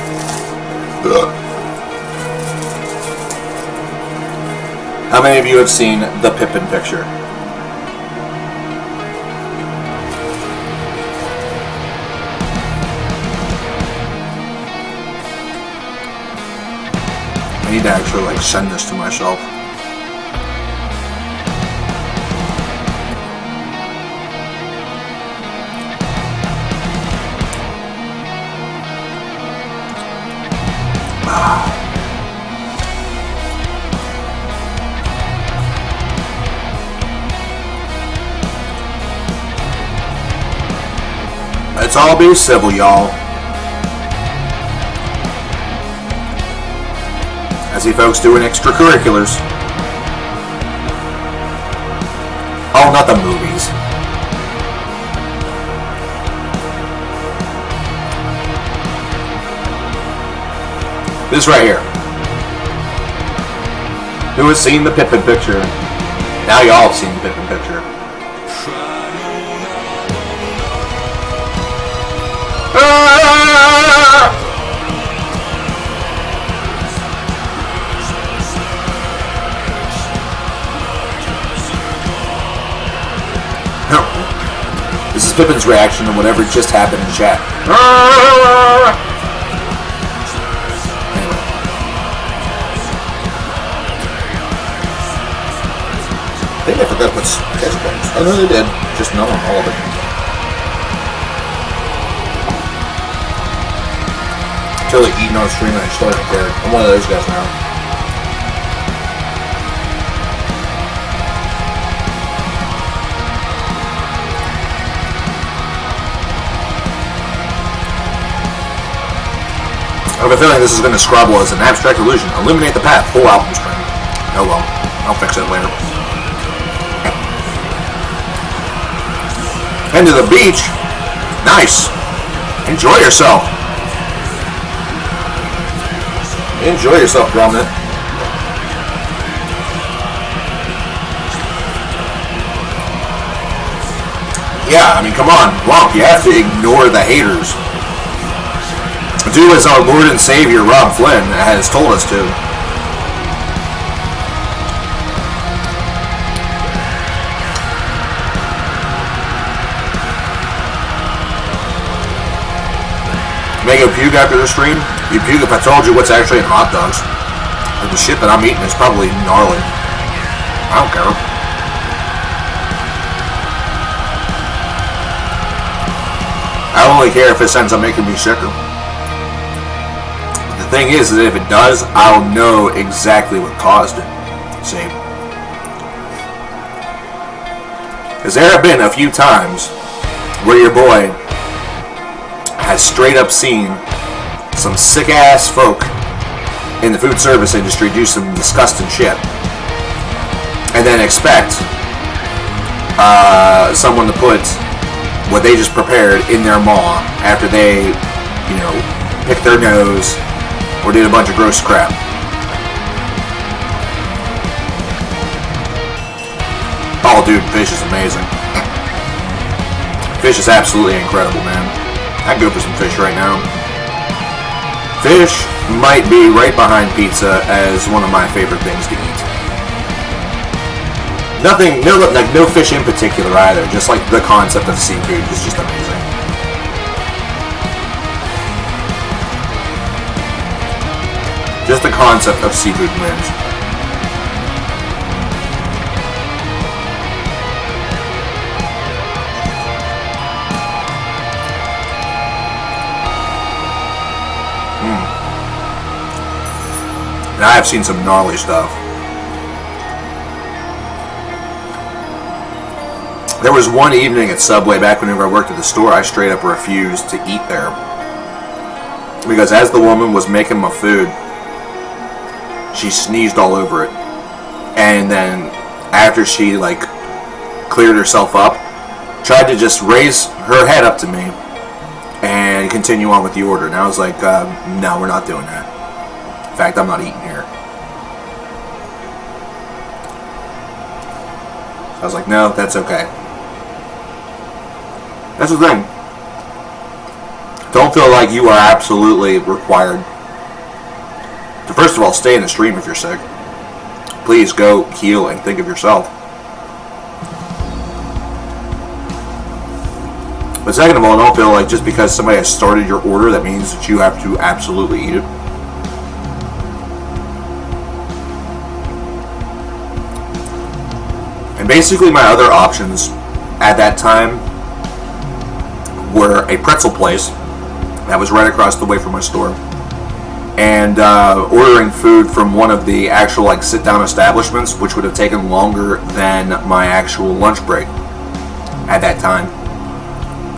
[SPEAKER 2] How many of you have seen the Pippin picture? I need to actually send this to myself. Let's all be civil, y'all. I see folks doing extracurriculars. Oh, not the movies. This right here. Who has seen the Pippin picture? Now y'all have seen the Pippin picture. This is Pippin's reaction to whatever just happened in chat. Anyway. I think I forgot to put sketch bumps. Oh no, they did. Just not on all of it. totally eating on stream and I just don't care. I'm one of those guys now. I have a feeling this is going to scrabble as an abstract illusion. Eliminate the path. Full album stream. Oh well. I'll fix it later. End of the beach. Nice. Enjoy yourself. Enjoy yourself, Gromit. Yeah, I mean, come on. Womp, you have to ignore the haters. Do as our Lord and Savior Rob Flynn has told us to. May go puke after the stream? You puke if I told you what's actually in hot dogs. Like the shit that I'm eating is probably gnarly. I don't care. I only care if it ends up making me sicker. The thing is that if it does, I'll know exactly what caused it. See? Because there have been a few times where your boy has straight up seen some sick ass folk in the food service industry do some disgusting shit, and then expect someone to put what they just prepared in their maw after they, you know, picked their nose or did a bunch of gross crap. Oh, dude, fish is amazing. Fish is absolutely incredible, man. I'd go for some fish right now. Fish might be right behind pizza as one of my favorite things to eat. Nothing, no fish in particular either. Just like the concept of seafood is just amazing. Just the concept of seafood wins. And I have seen some gnarly stuff. There was one evening at Subway back whenever I worked at the store, I straight up refused to eat there. Because as the woman was making my food, she sneezed all over it. And then after she like cleared herself up, tried to just raise her head up to me and continue on with the order. And I was like, no, we're not doing that. In fact, I'm not eating here. I was like, no, that's okay. That's the thing. Don't feel like you are absolutely required to, first of all, stay in the stream if you're sick. Please go heal and think of yourself. But second of all, don't feel like just because somebody has started your order, that means that you have to absolutely eat it. And basically my other options at that time were a pretzel place that was right across the way from my store, and ordering food from one of the actual like sit-down establishments, which would have taken longer than my actual lunch break at that time.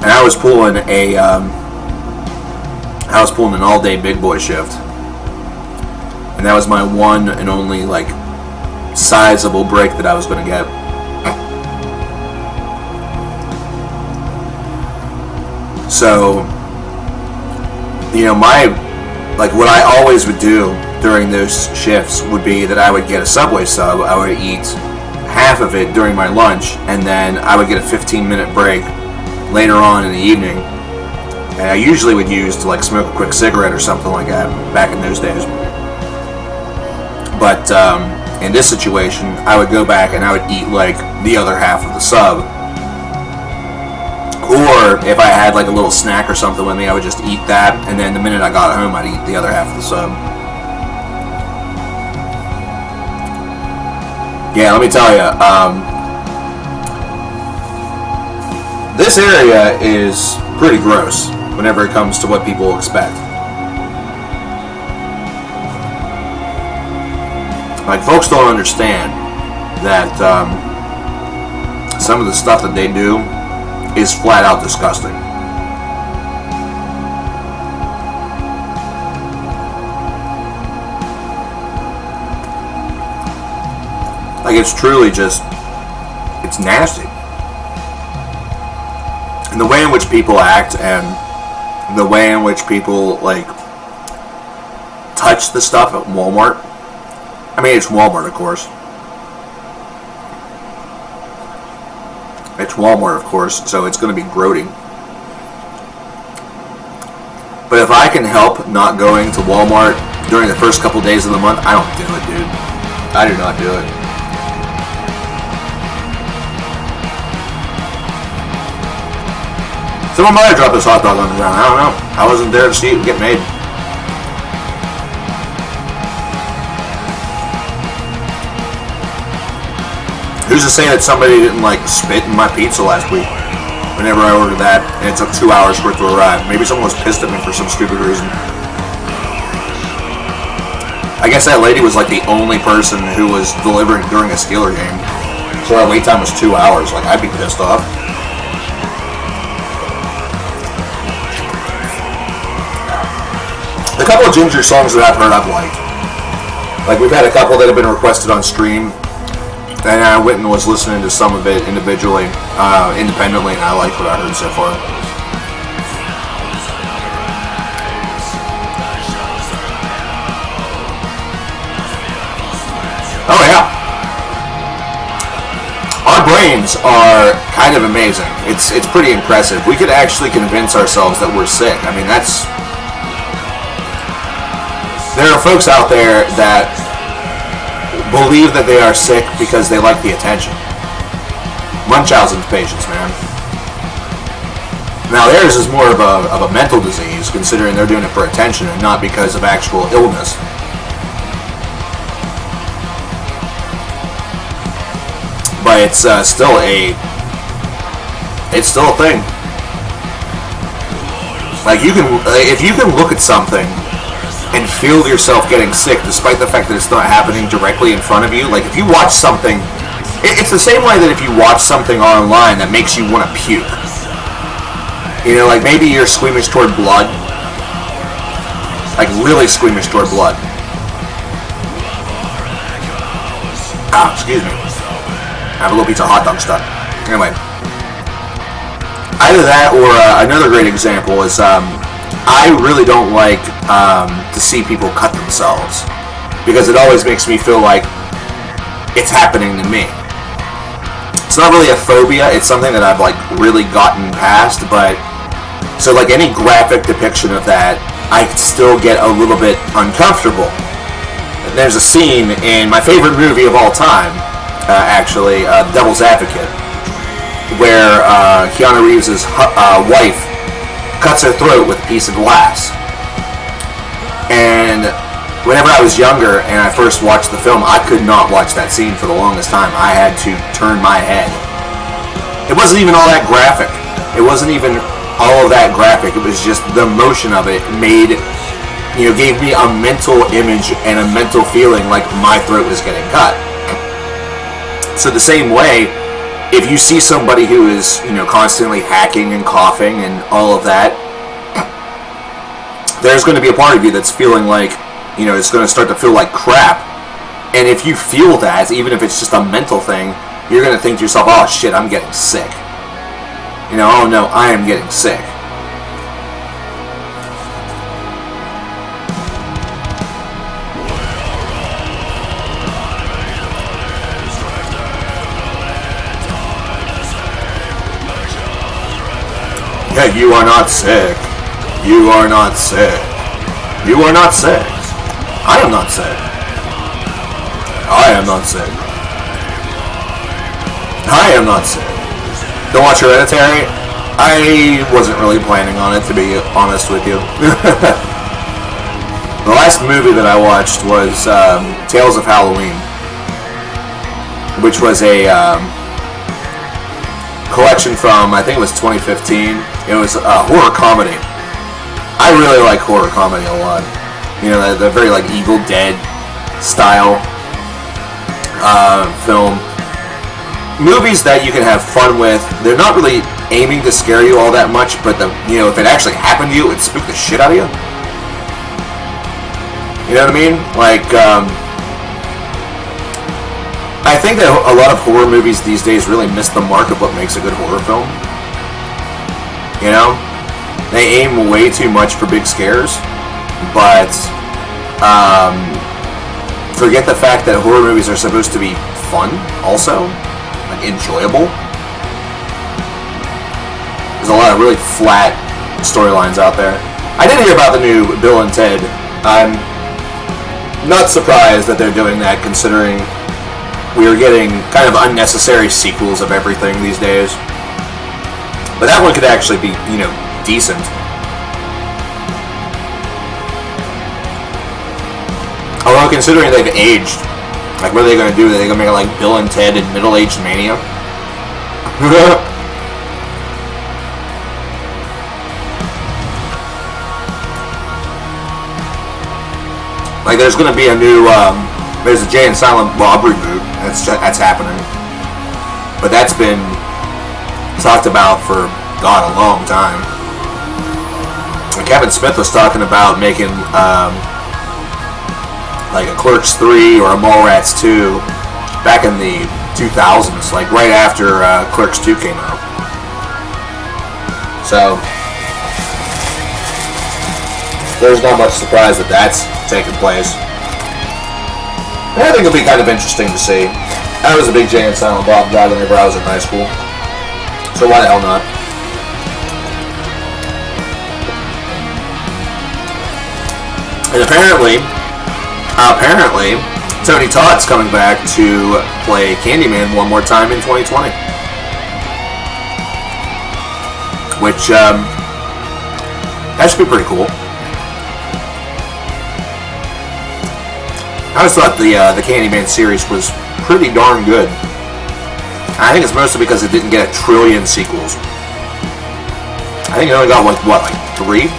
[SPEAKER 2] And I was pulling an all-day big boy shift, and that was my one and only like sizable break that I was going to get. So, you know, what I always would do during those shifts would be that I would get a Subway sub, I would eat half of it during my lunch, and then I would get a 15-minute break later on in the evening. And I usually would use to like smoke a quick cigarette or something like that back in those days. But in this situation, I would go back and I would eat like the other half of the sub. Or if I had like a little snack or something with me, I would just eat that, and then the minute I got home, I'd eat the other half of the sub. Yeah, let me tell you, this area is pretty gross whenever it comes to what people expect. Like, folks don't understand that some of the stuff that they do is flat out disgusting. Like, it's truly just, it's nasty. And the way in which people act and the way in which people, like, touch the stuff at Walmart. I mean, it's Walmart, of course. It's Walmart, of course, so it's going to be grody. But if I can help not going to Walmart during the first couple days of the month, I don't do it, dude. I do not do it. Someone might have dropped this hot dog on the ground. I don't know. I wasn't there to see it get made. Who's to say that somebody didn't, like, spit in my pizza last week whenever I ordered that and it took 2 hours for it to arrive? Maybe someone was pissed at me for some stupid reason. I guess that lady was, like, the only person who was delivering during a Steeler game. So our wait time was 2 hours. Like, I'd be pissed off. The couple of Ginger songs that I've heard I've liked. Like, we've had a couple that have been requested on stream, and I went and was listening to some of it individually, independently, and I like what I heard so far. Oh yeah. Our brains are kind of amazing. It's pretty impressive. We could actually convince ourselves that we're sick. I mean, there are folks out there that believe that they are sick because they like the attention. Munchausen's patients, man. Now theirs is more of a mental disease, considering they're doing it for attention and not because of actual illness. But it's still a thing. Like, if you can look at something and feel yourself getting sick despite the fact that it's not happening directly in front of you. Like, if you watch something, it's the same way that if you watch something online that makes you want to puke. You know, like, maybe you're squeamish toward blood. Like, really squeamish toward blood. Excuse me. I have a little piece of hot dog stuck. Anyway. Either that or another great example is, I really don't like to see people cut themselves because it always makes me feel like it's happening to me. It's not really a phobia, it's something that I've, like, really gotten past, but so, like, any graphic depiction of that, I still get a little bit uncomfortable. There's a scene in my favorite movie of all time, actually, Devil's Advocate, where Keanu Reeves' wife cuts her throat with a piece of glass. And whenever I was younger and I first watched the film, I could not watch that scene for the longest time. I had to turn my head. It wasn't even all that graphic. It wasn't even all of that graphic. It was just the motion of it gave me a mental image and a mental feeling like my throat was getting cut. So the same way, if you see somebody who is, constantly hacking and coughing and all of that, there's going to be a part of you that's feeling like, it's going to start to feel like crap. And if you feel that, even if it's just a mental thing, you're going to think to yourself, oh shit, I'm getting sick. Oh no, I am getting sick. Yeah, you are not sick. You are not sick. You are not sick. I am not sick. I am not sick. I am not sick. Don't watch Hereditary? I wasn't really planning on it, to be honest with you. The last movie that I watched was Tales of Halloween, which was a collection from, I think it was 2015. It was a horror comedy. I really like horror comedy a lot. The very, like, Evil Dead style. film. Movies that you can have fun with. They're not really aiming to scare you all that much, but if it actually happened to you, it'd spook the shit out of you. You know what I mean? Like, I think that a lot of horror movies these days really miss the mark of what makes a good horror film. You know? They aim way too much for big scares, but forget the fact that horror movies are supposed to be fun also, like enjoyable. There's a lot of really flat storylines out there. I did hear about the new Bill and Ted. I'm not surprised that they're doing that, considering we are getting kind of unnecessary sequels of everything these days. But that one could actually be, decent. Although, considering they've aged, like, what are they going to do? Are they going to make it like Bill and Ted in Middle-Aged Mania? Like, there's going to be a new, there's a Jay and Silent Bob reboot. That's happening. But that's been talked about for, God, a long time. And Kevin Smith was talking about making, like a Clerks 3 or a Mallrats 2 back in the 2000s, like right after Clerks 2 came out. So, there's not much surprise that that's taking place. And I think it'll be kind of interesting to see. I was a big Jay and Silent Bob guy whenever I was in high school, so why the hell not? And apparently, Tony Todd's coming back to play Candyman one more time in 2020. Which, that should be pretty cool. I always thought the Candyman series was pretty darn good. I think it's mostly because it didn't get a trillion sequels. I think it only got, like 3?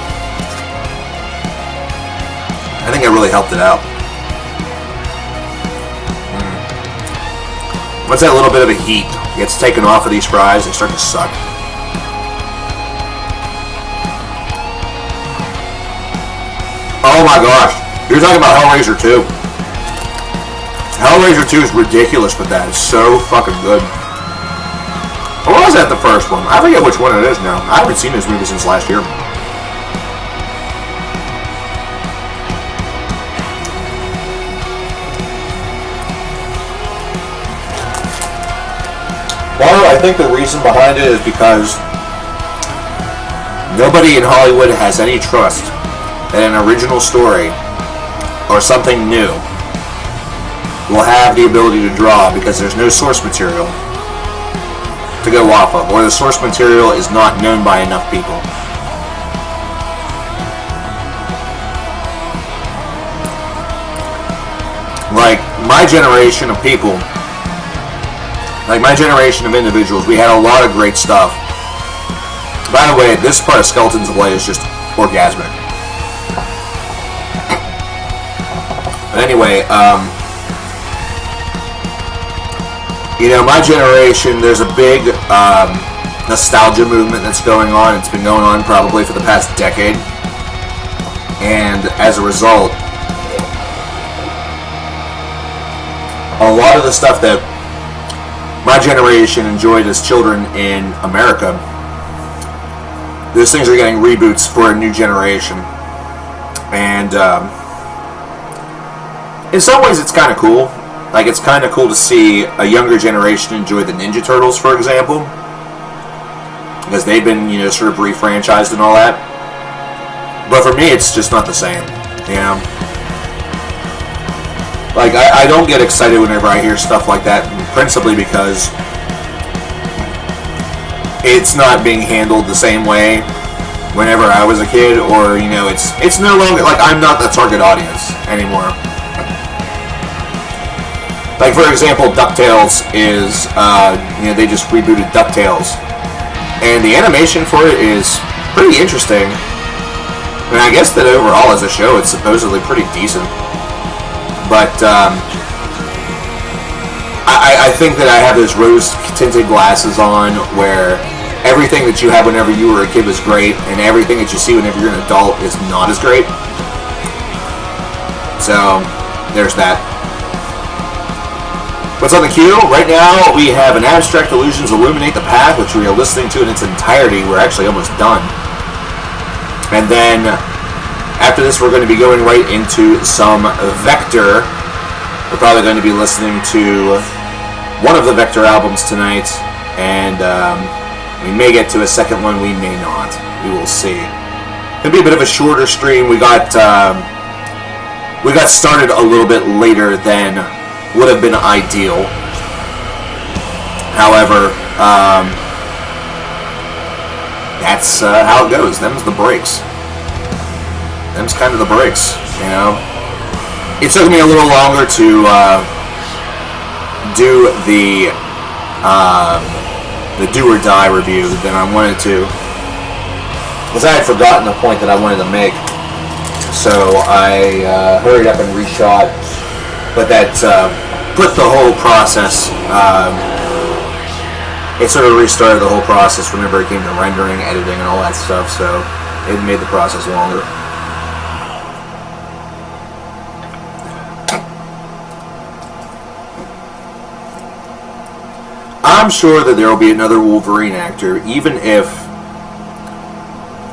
[SPEAKER 2] I think it really helped it out. Once that little bit of a heat gets taken off of these fries, they start to suck. Oh my gosh. You're talking about Hellraiser 2. Hellraiser 2 is ridiculous, but that is so fucking good. Or was that the first one? I forget which one it is now. I haven't seen this movie since last year. Well, I think the reason behind it is because nobody in Hollywood has any trust that an original story or something new will have the ability to draw, because there's no source material to go off of, or the source material is not known by enough people. Like my generation of people, like my generation of individuals, we had a lot of great stuff. By the way, this part of Skeletons Away is just orgasmic. But anyway, my generation, there's a big nostalgia movement that's going on. It's been going on probably for the past decade. And as a result, a lot of the stuff that my generation enjoyed as children in America, those things are getting reboots for a new generation. And in some ways it's kind of cool. Like, it's kind of cool to see a younger generation enjoy the Ninja Turtles, for example, because they've been, sort of refranchised and all that. But for me, it's just not the same, Like, I don't get excited whenever I hear stuff like that, principally because it's not being handled the same way whenever I was a kid, or, it's no longer, like, I'm not the target audience anymore. Like, for example, DuckTales is, they just rebooted DuckTales. And the animation for it is pretty interesting. I mean, I guess that overall as a show, it's supposedly pretty decent. But, I think that I have those rose-tinted glasses on where everything that you had whenever you were a kid was great, and everything that you see whenever you're an adult is not as great. So, there's that. What's on the queue? Right now, we have an Abstract Illusions Illuminate the Path, which we are listening to in its entirety. We're actually almost done. And then, after this, we're going to be going right into some Vector. We're probably going to be listening to one of the Vector albums tonight, and we may get to a second one, we may not. We will see. It'll be a bit of a shorter stream. We got started a little bit later than would have been ideal. However, that's how it goes. Them's the breaks. Them's kind of the breaks, you know. It took me a little longer to do the do or die review than I wanted to, because I had forgotten the point that I wanted to make. So I hurried up and reshot, but that put the whole process. It sort of restarted the whole process whenever it came to rendering, editing, and all that stuff. So it made the process longer. I'm sure that there will be another Wolverine actor, even if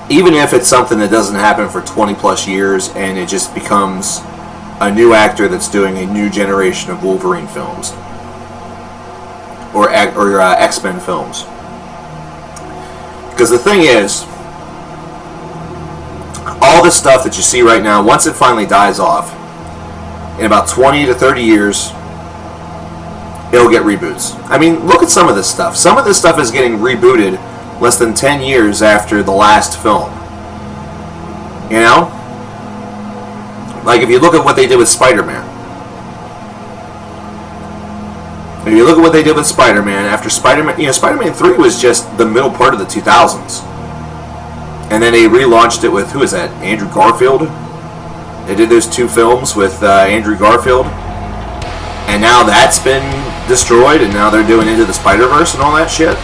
[SPEAKER 2] it's something that doesn't happen for 20 plus years and it just becomes a new actor that's doing a new generation of Wolverine films or X-Men films. Because the thing is, all this stuff that you see right now, once it finally dies off, in about 20 to 30 years, it'll get reboots. I mean, look at some of this stuff. Some of this stuff is getting rebooted less than 10 years after the last film. You know? Like, if you look at what they did with Spider-Man. If you look at what they did with Spider-Man, after Spider-Man... You know, Spider-Man 3 was just the middle part of the 2000s. And then they relaunched it with, who is that? Andrew Garfield? They did those two films with Andrew Garfield. And now that's been destroyed, and now they're doing Into the Spider-Verse and all that shit.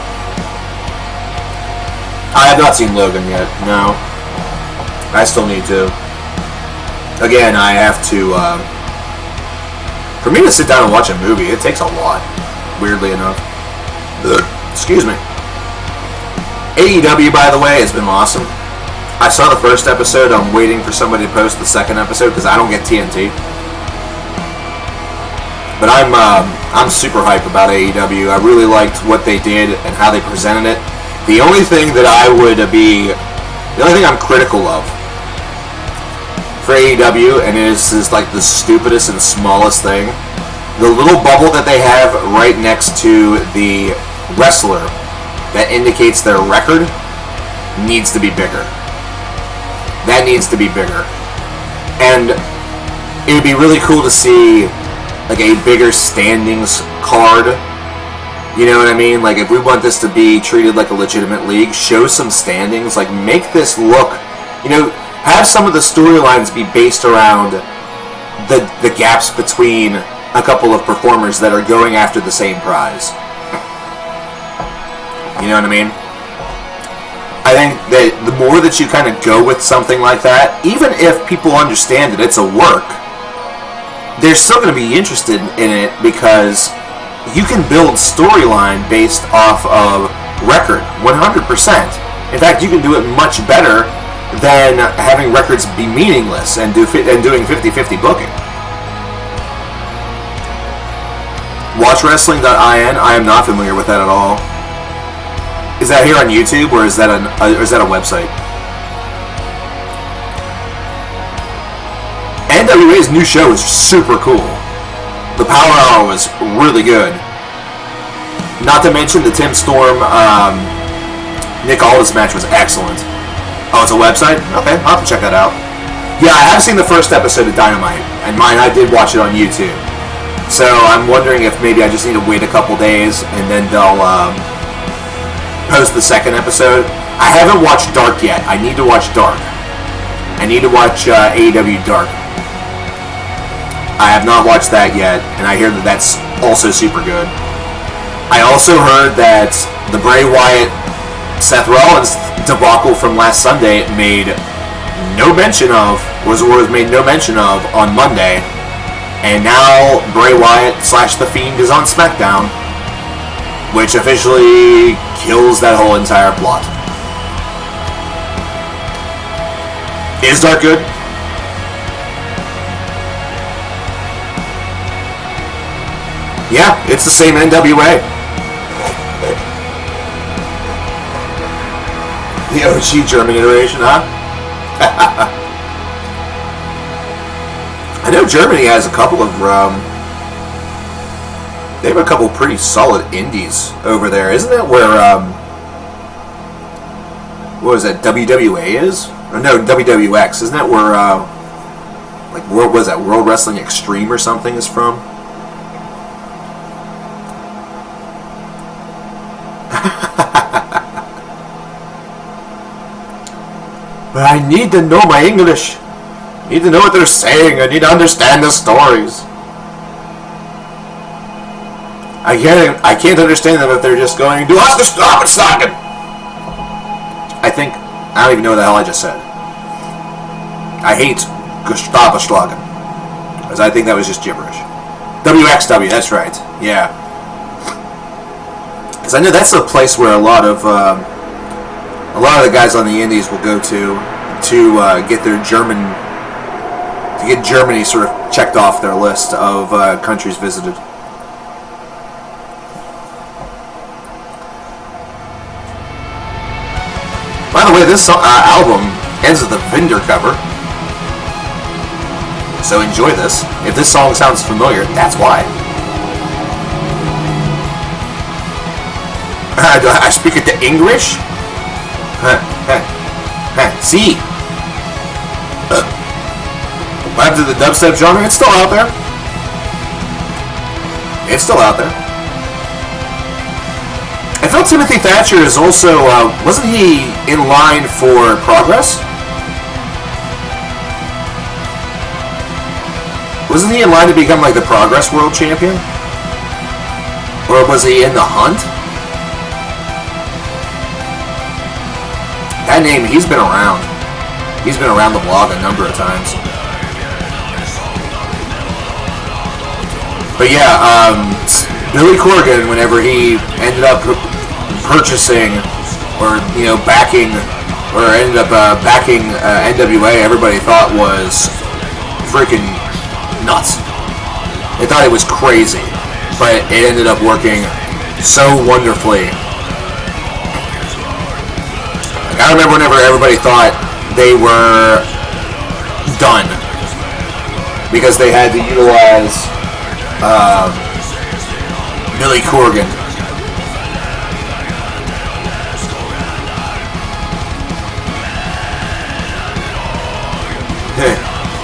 [SPEAKER 2] I have not seen Logan yet, no. I still need to. Again, I have to, for me to sit down and watch a movie, it takes a lot, weirdly enough. Excuse me. AEW, by the way, has been awesome. I saw the first episode. I'm waiting for somebody to post the second episode, because I don't get TNT. But I'm super hype about AEW. I really liked what they did and how they presented it. The only thing that the only thing I'm critical of for AEW, and this is like the stupidest and smallest thing, the little bubble that they have right next to the wrestler that indicates their record needs to be bigger. That needs to be bigger. And it would be really cool to see like a bigger standings card. You know what I mean? Like, if we want this to be treated like a legitimate league, show some standings. Like, make this look, you know, have some of the storylines be based around the gaps between a couple of performers that are going after the same prize. You know what I mean? I think that the more that you kind of go with something like that, even if people understand that it's a work, they're still going to be interested in it, because you can build storyline based off of record 100%. In fact, you can do it much better than having records be meaningless and doing 50-50 booking. WatchWrestling.in, I am not familiar with that at all. Is that here on YouTube, or is that a website? NWA's new show is super cool. The Power Hour was really good. Not to mention the Tim Storm, Nick Aldis match was excellent. Oh, it's a website? Okay, I'll have to check that out. Yeah, I have seen the first episode of Dynamite, and I did watch it on YouTube. So I'm wondering if maybe I just need to wait a couple days, and then they'll post the second episode. I haven't watched Dark yet. I need to watch Dark. I need to watch AEW Dark. I have not watched that yet, and I hear that that's also super good. I also heard that the Bray Wyatt Seth Rollins debacle from last Sunday was made no mention of on Monday, and now Bray Wyatt / The Fiend is on SmackDown, which officially kills that whole entire plot. Is Dark good? Yeah, it's the same NWA. The OG German iteration, huh? I know Germany has a couple of, they have a couple pretty solid indies over there. Isn't that where, what is that, WWA is? Or no, WWX. Isn't that where, like, World Wrestling Extreme or something is from? But I need to know my English. I need to know what they're saying. I need to understand the stories. I can't understand them if they're just going, Du hast Geschlagen. I don't even know what the hell I just said. I hate Geschlagen. Because I think that was just gibberish. WXW, that's right. Yeah. Because I know that's a place where a lot of the guys on the indies will go to get their Germany sort of checked off their list of countries visited. By the way, this album ends with a Vendor cover, so enjoy this. If this song sounds familiar, that's why. Do I speak it to English? See? What happened to the dubstep genre? It's still out there. It's still out there. I felt Timothy Thatcher is also, wasn't he in line for Progress? Wasn't he in line to become like the Progress World Champion? Or was he in the hunt? That name, he's been around. He's been around the block a number of times. But yeah, Billy Corgan, whenever he ended up purchasing or backing NWA, everybody thought was freaking nuts. They thought it was crazy, but it ended up working so wonderfully. Like, I remember whenever everybody thought they were done because they had to utilize Billy Corgan.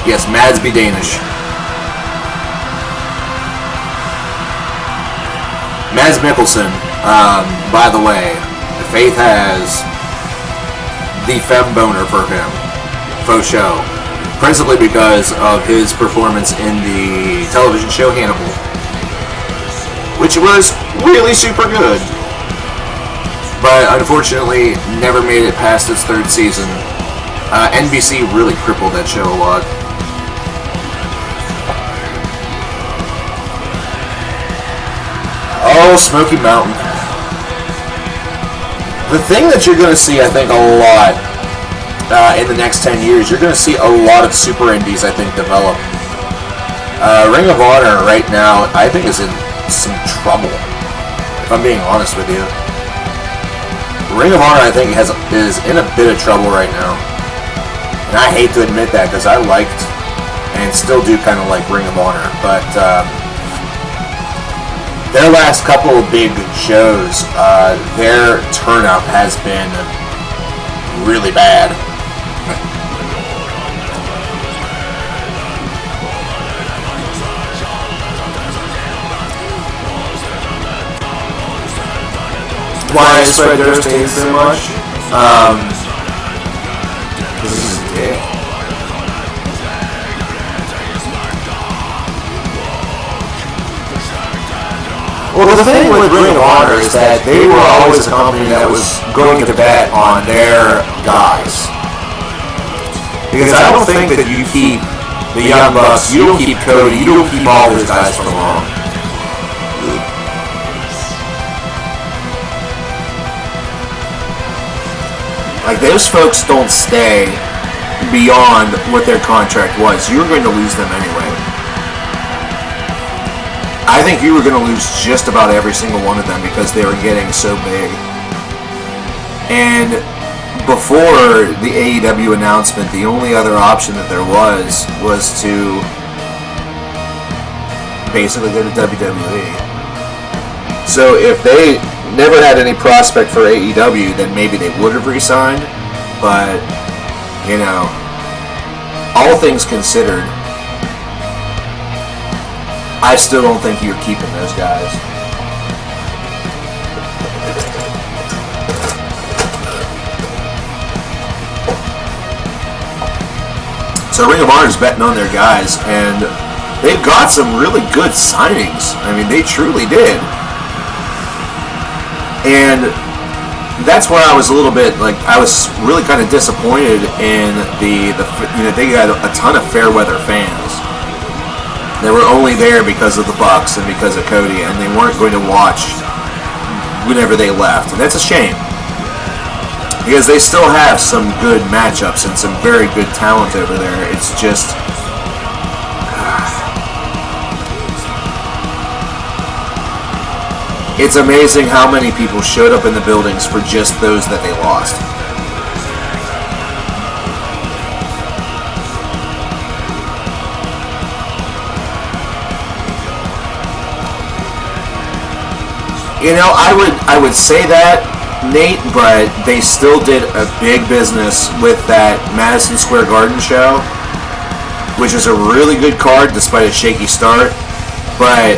[SPEAKER 2] Yes, Mads be Danish. Mads Mikkelsen, by the way, Faith has the femme boner for him, faux show, principally because of his performance in the television show Hannibal, which was really super good, but unfortunately never made it past its third season. NBC really crippled that show a lot. Oh, Smoky Mountain. The thing that you're going to see, I think, a lot in the next 10 years, you're going to see a lot of super indies, I think, develop. Ring of Honor right now, I think, is in some trouble, if I'm being honest with you. Ring of Honor, I think, is in a bit of trouble right now. And I hate to admit that, because I liked, and still do kind of like Ring of Honor, but their last couple of big shows, their turnout has been really bad. Why is Fred Durst so much? This is a dick. Well, the thing with Ring of Honor is that they were always a company that was going to bet on their guys. Because I don't think that you keep the Young Bucks, you don't keep Cody, you don't keep all those guys for long. Like, those folks don't stay beyond what their contract was. You were going to lose them anyway. I think you were going to lose just about every single one of them because they were getting so big. And before the AEW announcement, the only other option that there was to basically go to WWE. So if they never had any prospect for AEW, then maybe they would have re-signed. But, you know, all things considered, I still don't think you're keeping those guys. So Ring of Honor is betting on their guys, and they've got some really good signings. I mean, they truly did. And that's why I was a little bit, like, I was really kind of disappointed in the you know, they got a ton of Fairweather fans. They were only there because of the Bucks and because of Cody, and they weren't going to watch whenever they left. And that's a shame. Because they still have some good matchups and some very good talent over there. It's just... It's amazing how many people showed up in the buildings for just those that they lost. You know, I would say that, Nate, but they still did a big business with that Madison Square Garden show, which is a really good card despite a shaky start. But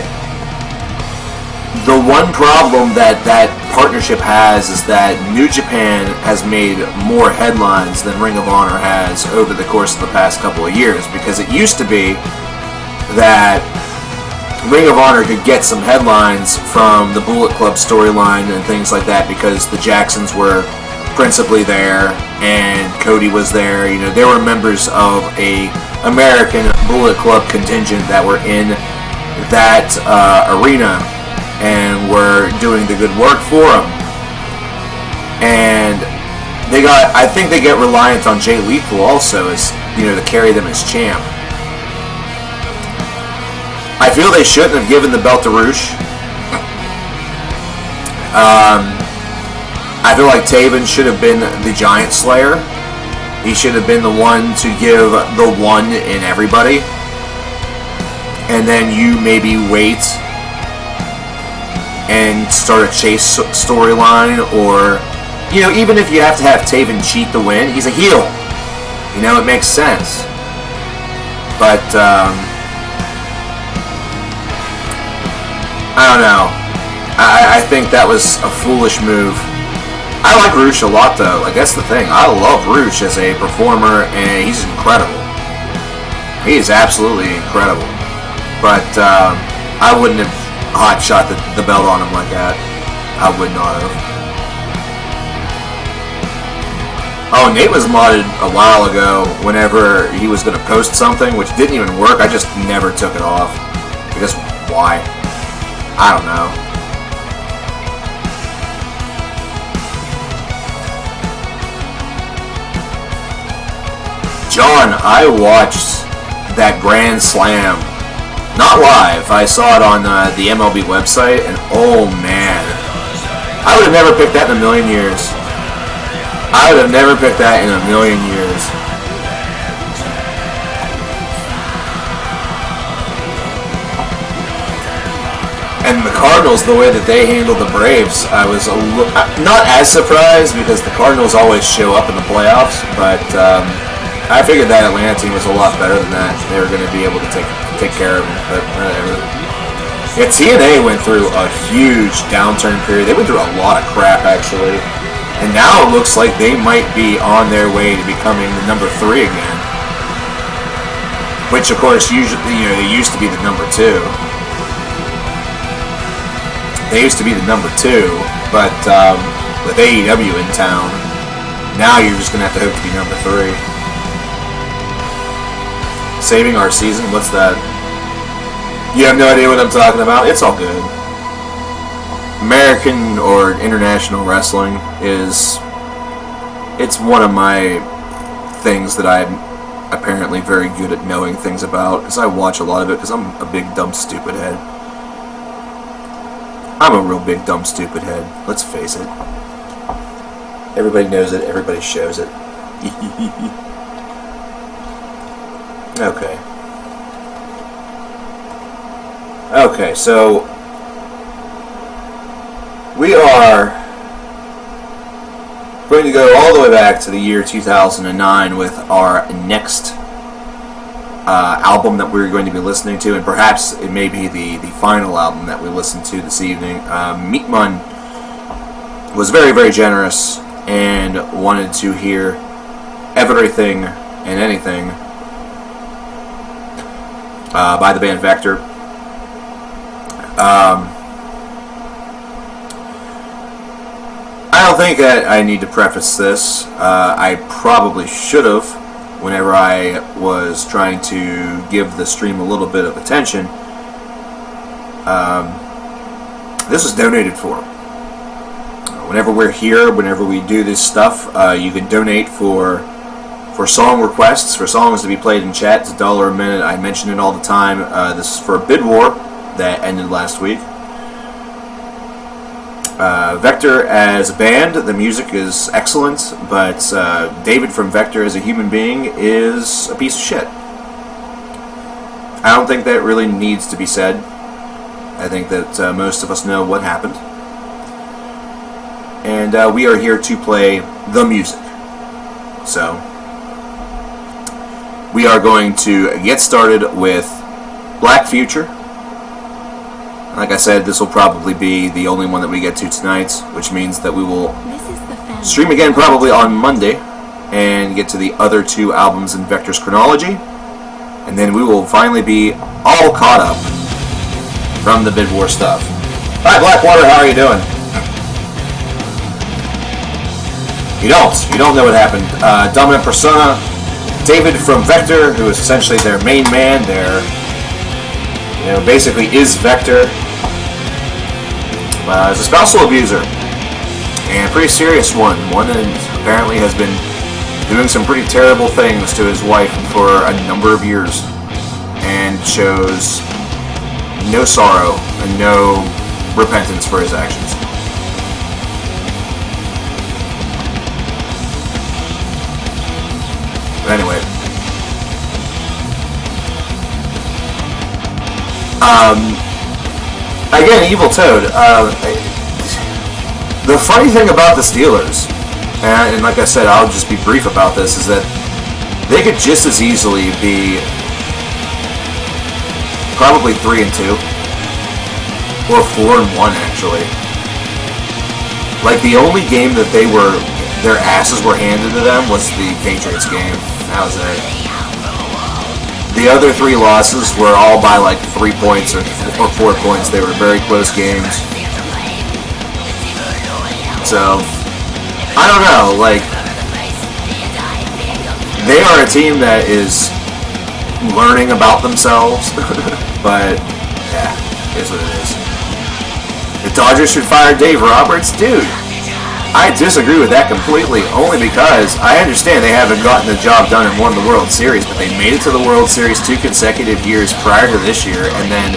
[SPEAKER 2] the one problem that that partnership has is that New Japan has made more headlines than Ring of Honor has over the course of the past couple of years, because it used to be that Ring of Honor could get some headlines from the Bullet Club storyline and things like that because the Jacksons were principally there and Cody was there. You know, they were members of a American Bullet Club contingent that were in that arena and were doing the good work for them. And they got, I think they get reliant on Jay Lethal also, as, you know, to carry them as champ. I feel they shouldn't have given the belt to Roosh. I feel like Taven should have been the Giant Slayer. He should have been the one to give the one in everybody. And then you maybe wait and start a chase storyline, or, you know, even if you have to have Taven cheat the win, he's a heel. You know, it makes sense. But, I don't know. I think that was a foolish move. I like Roosh a lot, though. Like, that's the thing. I love Roosh as a performer, and he's incredible. He is absolutely incredible. But I wouldn't have hot shot the belt on him like that. I would not have. Oh, Nate was modded a while ago whenever he was going to post something, which didn't even work. I just never took it off. Because why? I don't know. John, I watched that Grand Slam. Not live. I saw it on the MLB website, and oh man. I would have never picked that in a million years. I would have never picked that in a million years. And the Cardinals, the way that they handled the Braves, I was not as surprised because the Cardinals always show up in the playoffs, but I figured that Atlanta team was a lot better than that. They were going to be able to take care of them, but whatever. Yeah, TNA went through a huge downturn period. They went through a lot of crap, actually. And now it looks like they might be on their way to becoming the number 3 again. Which, of course, usually, you know, they used to be the number 2. They used to be the number 2, but with AEW in town, now you're just going to have to hope to be number 3. Saving our season? What's that? You have no idea what I'm talking about? It's all good. American or international wrestling is... It's one of my things that I'm apparently very good at knowing things about, because I watch a lot of it because I'm a big, dumb, stupid head. I'm a real big, dumb, stupid head. Let's face it. Everybody knows it. Everybody shows it. Okay. Okay, so we are going to go all the way back to the year 2009 with our next album that we're going to be listening to, and perhaps it may be the final album that we listen to this evening. Meatman was very, very generous and wanted to hear everything and anything by the band Vector. I don't think that I need to preface this. I probably should have whenever I was trying to give the stream a little bit of attention. This was donated for. Whenever we're here, whenever we do this stuff, you can donate for song requests, for songs to be played in chat. It's $1 a minute. I mention it all the time. This is for a bid war that ended last week. Vector as a band, the music is excellent, but David from Vector as a human being is a piece of shit. I don't think that really needs to be said. I think that most of us know what happened. And we are here to play the music. So, we are going to get started with Black Future. Like I said, this will probably be the only one that we get to tonight, which means that we will stream again probably on Monday and get to the other 2 albums in Vector's chronology, and then we will finally be all caught up from the Bid War stuff. Hi Blackwater, how are you doing? You don't know what happened. Dominant Persona, David from Vector, who is essentially their main man, basically is Vector. Is a spousal abuser, and a pretty serious one that apparently has been doing some pretty terrible things to his wife for a number of years, and shows no sorrow and no repentance for his actions. But anyway, again, Evil Toad. The funny thing about the Steelers, and like I said, I'll just be brief about this, is that they could just as easily be probably 3-2 or 4-1 actually. Like the only game that their asses were handed to them was the Patriots game. That was it. The other 3 losses were all by like 3 points or 4 points. They were very close games. So, I don't know, like, they are a team that is learning about themselves, but, yeah, it is what it is. The Dodgers should fire Dave Roberts? Dude, I disagree with that completely, only because I understand they haven't gotten the job done and won the World Series, but they made it to the World Series 2 consecutive years prior to this year, and then,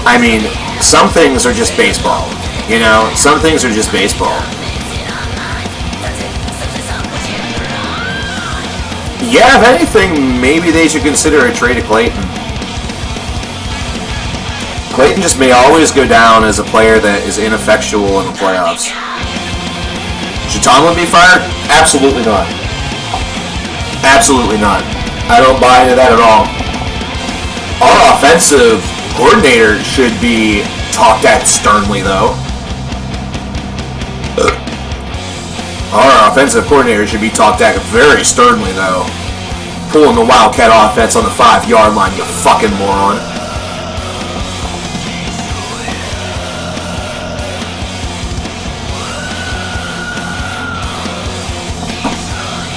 [SPEAKER 2] I mean, some things are just baseball, some things are just baseball. Yeah, if anything, maybe they should consider a trade of Clayton. Clayton just may always go down as a player that is ineffectual in the playoffs. Should Tomlin be fired? Absolutely not. Absolutely not. I don't buy into that at all. Our offensive coordinator should be talked at sternly, though. Our offensive coordinator should be talked at very sternly, though. Pulling the Wildcat offense on the 5-yard line, you fucking moron.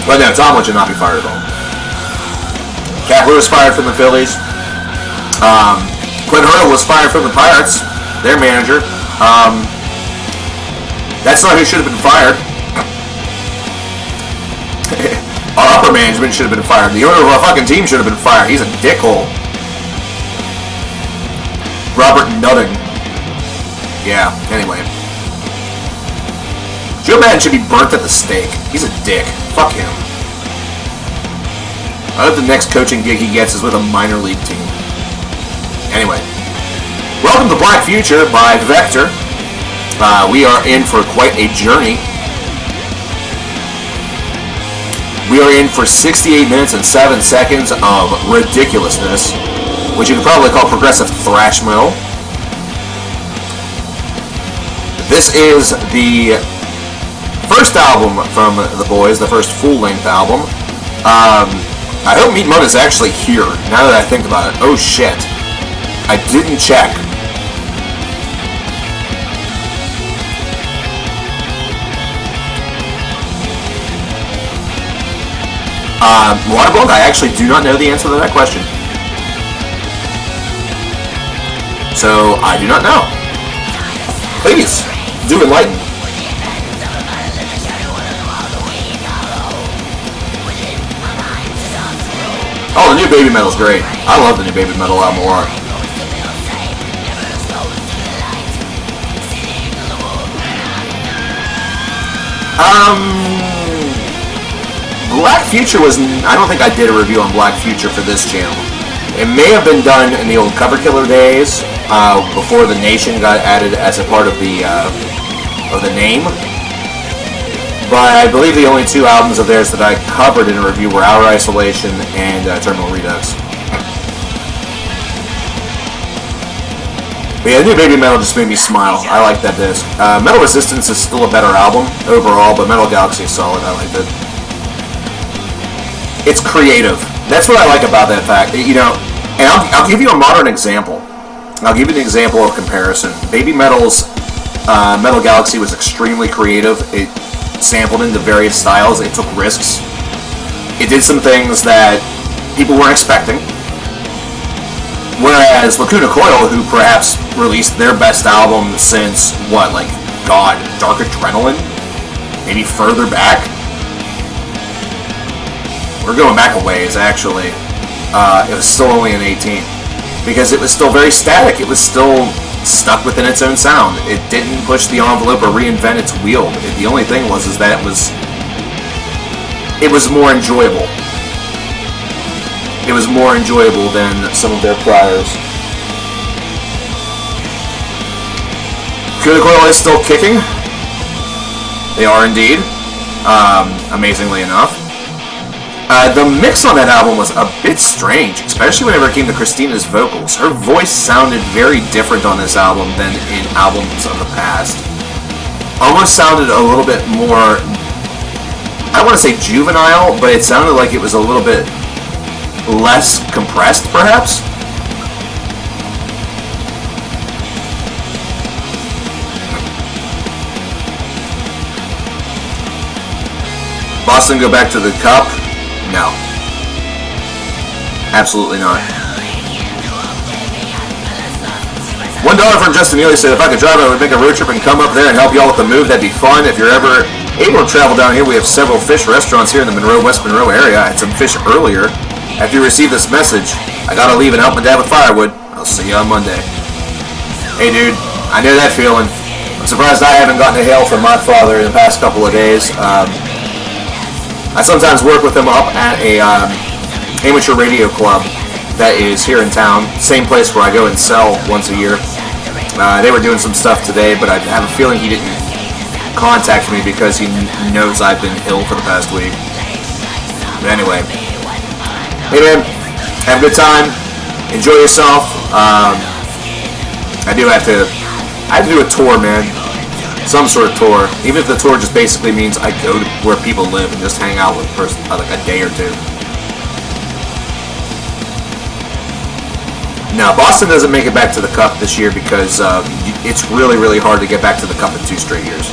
[SPEAKER 2] But no, Tomlin should not be fired at all. Cap Lewis fired from the Phillies. Clint Hurdle was fired from the Pirates, their manager. That's not who should have been fired. Our upper management should have been fired. The owner of our fucking team should have been fired. He's a dickhole. Robert Nutting. Yeah, anyway. Joe Madden should be burnt at the stake. He's a dick. Fuck him. I hope the next coaching gig he gets is with a minor league team. Anyway. Welcome to Black Future by Vector. We are in for quite a journey. We are in for 68 minutes and 7 seconds of ridiculousness, which you could probably call progressive thrash metal. This is the first album from the boys, the first full-length album. I hope Meat Mud is actually here, now that I think about it. Oh shit. I didn't check. Waterblunk, I actually do not know the answer to that question. So, I do not know. Please, do enlighten. Oh, the new Baby Metal's great. I love the new Baby Metal album a lot. Black Future was... I don't think I did a review on Black Future for this channel. It may have been done in the old Cover Killer days, before the Nation got added as a part of the name. But I believe the only two albums of theirs that I covered in a review were Outer Isolation and Terminal Redux. But yeah, the new Baby Metal just made me smile. I like that disc. Metal Resistance is still a better album overall, but Metal Galaxy is solid. I like it. It's creative. That's what I like about that fact. You know, and I'll give you a modern example. I'll give you an example of comparison. Baby Metal's Metal Galaxy was extremely creative. It sampled into various styles. It took risks. It did some things that people weren't expecting. Whereas Lacuna Coil, who perhaps released their best album since, what, like, God, Dark Adrenaline? Maybe further back? We're going back a ways, actually. It was still only an 18. Because it was still very static. It was still stuck within its own sound. It didn't push the envelope or reinvent its wheel. The only thing was that it was more enjoyable. It was more enjoyable than some of their priors. Lacuna Coil is still kicking. They are indeed. Amazingly enough. The mix on that album was a bit strange, especially whenever it came to Christina's vocals. Her voice sounded very different on this album than in albums of the past. Almost sounded a little bit more, I don't want to say juvenile, but it sounded like it was a little bit less compressed, perhaps? Boston go back to the Cup? No. Absolutely not. $1 from Justin Neely said, if I could drive, I would make a road trip and come up there and help y'all with the move. That'd be fun. If you're ever able to travel down here, we have several fish restaurants here in the West Monroe area. I had some fish earlier. After you receive this message, I gotta leave and help my dad with firewood. I'll see you on Monday. Hey dude, I know that feeling. I'm surprised I haven't gotten a hail from my father in the past couple of days. I sometimes work with them up at a amateur radio club that is here in town. Same place where I go and sell once a year. They were doing some stuff today, but I have a feeling he didn't contact me because he knows I've been ill for the past week. But anyway, hey man, have a good time. Enjoy yourself. I have to do a tour, man. Some sort of tour. Even if the tour just basically means I go to where people live and just hang out with like a day or two. Now, Boston doesn't make it back to the Cup this year because it's really, really hard to get back to the Cup in 2 straight years.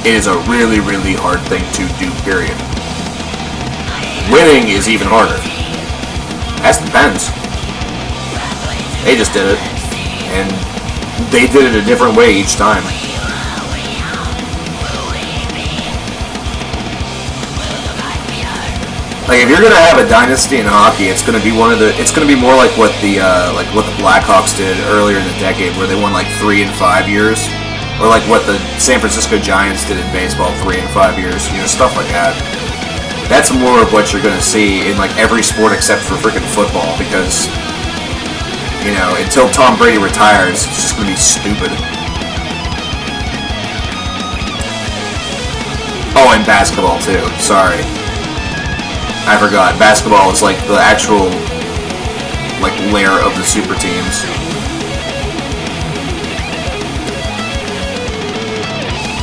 [SPEAKER 2] it is a really, really hard thing to do, period. Winning is even harder. That depends. They just did it. And they did it a different way each time. Like, if you're gonna have a dynasty in hockey, it's gonna be it's gonna be more like what the Blackhawks did earlier in the decade, where they won like 3 and 5 years, or like what the San Francisco Giants did in baseball, 3 and 5 years, stuff like that. That's more of what you're gonna see in like every sport except for freaking football, because until Tom Brady retires, it's just gonna be stupid. Oh, and basketball too. Sorry. I forgot. Basketball is like the actual layer of the super teams.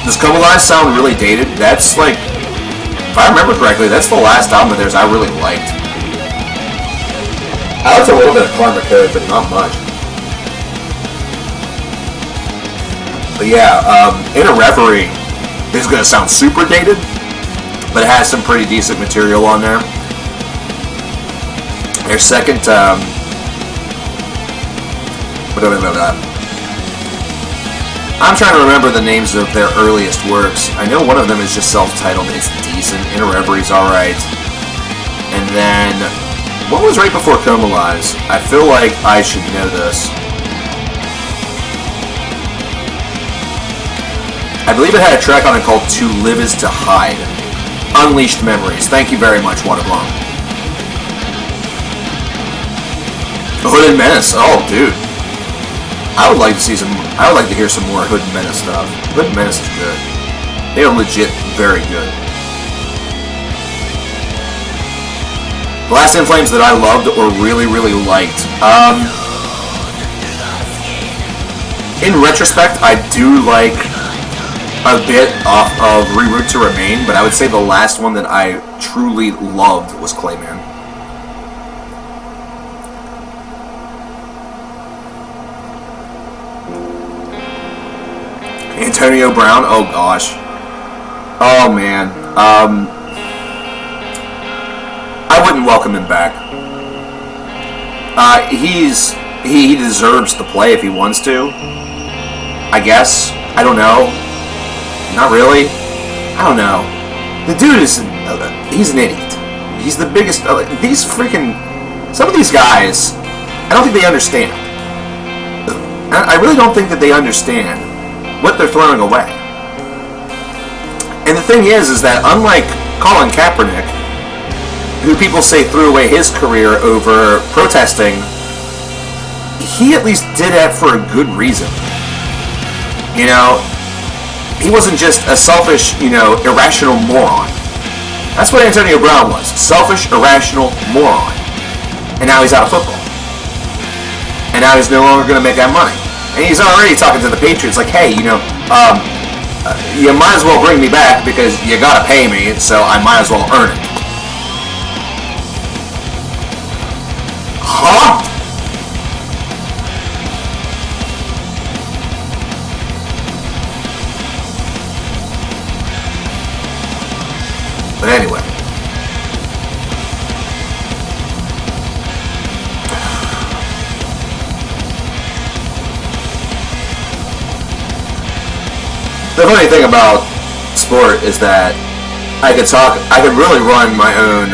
[SPEAKER 2] Does Come Alive sound really dated? That's like, if I remember correctly, that's the last album of theirs I really liked. I liked a little bit of Karma Code, but not much. But yeah, In a Reverie is going to sound super dated, but it has some pretty decent material on there. Their second, I'm trying to remember the names of their earliest works. I know one of them is just self-titled. It's decent. In a Reverie's alright. And then, what was right before Coma Lies? I feel like I should know this. I believe it had a track on it called To Live Is To Hide. Unleashed Memories. Thank you very much, Waterblong. Hood and Menace. Oh, dude. I would like to hear some more Hood and Menace stuff. Hood and Menace is good. They are legit very good. The last In Flames that I loved or really, really liked. In retrospect, I do like a bit off of Reroute to Remain, but I would say the last one that I truly loved was Clayman. Antonio Brown, oh gosh. Oh man. I wouldn't welcome him back. He deserves to play if he wants to. I guess. I don't know. Not really. I don't know. The dude is he's an idiot. He's the biggest some of these guys, I don't think they understand. I really don't think that they understand what they're throwing away. And the thing is that unlike Colin Kaepernick, who people say threw away his career over protesting, he at least did that for a good reason. He wasn't just a selfish, irrational moron. That's what Antonio Brown was. Selfish, irrational moron. And now he's out of football. And now he's no longer going to make that money. And he's already talking to the Patriots like, hey, you might as well bring me back because you gotta pay me, so I might as well earn it. Huh? But anyway. The funny thing about sport is that I could really run my own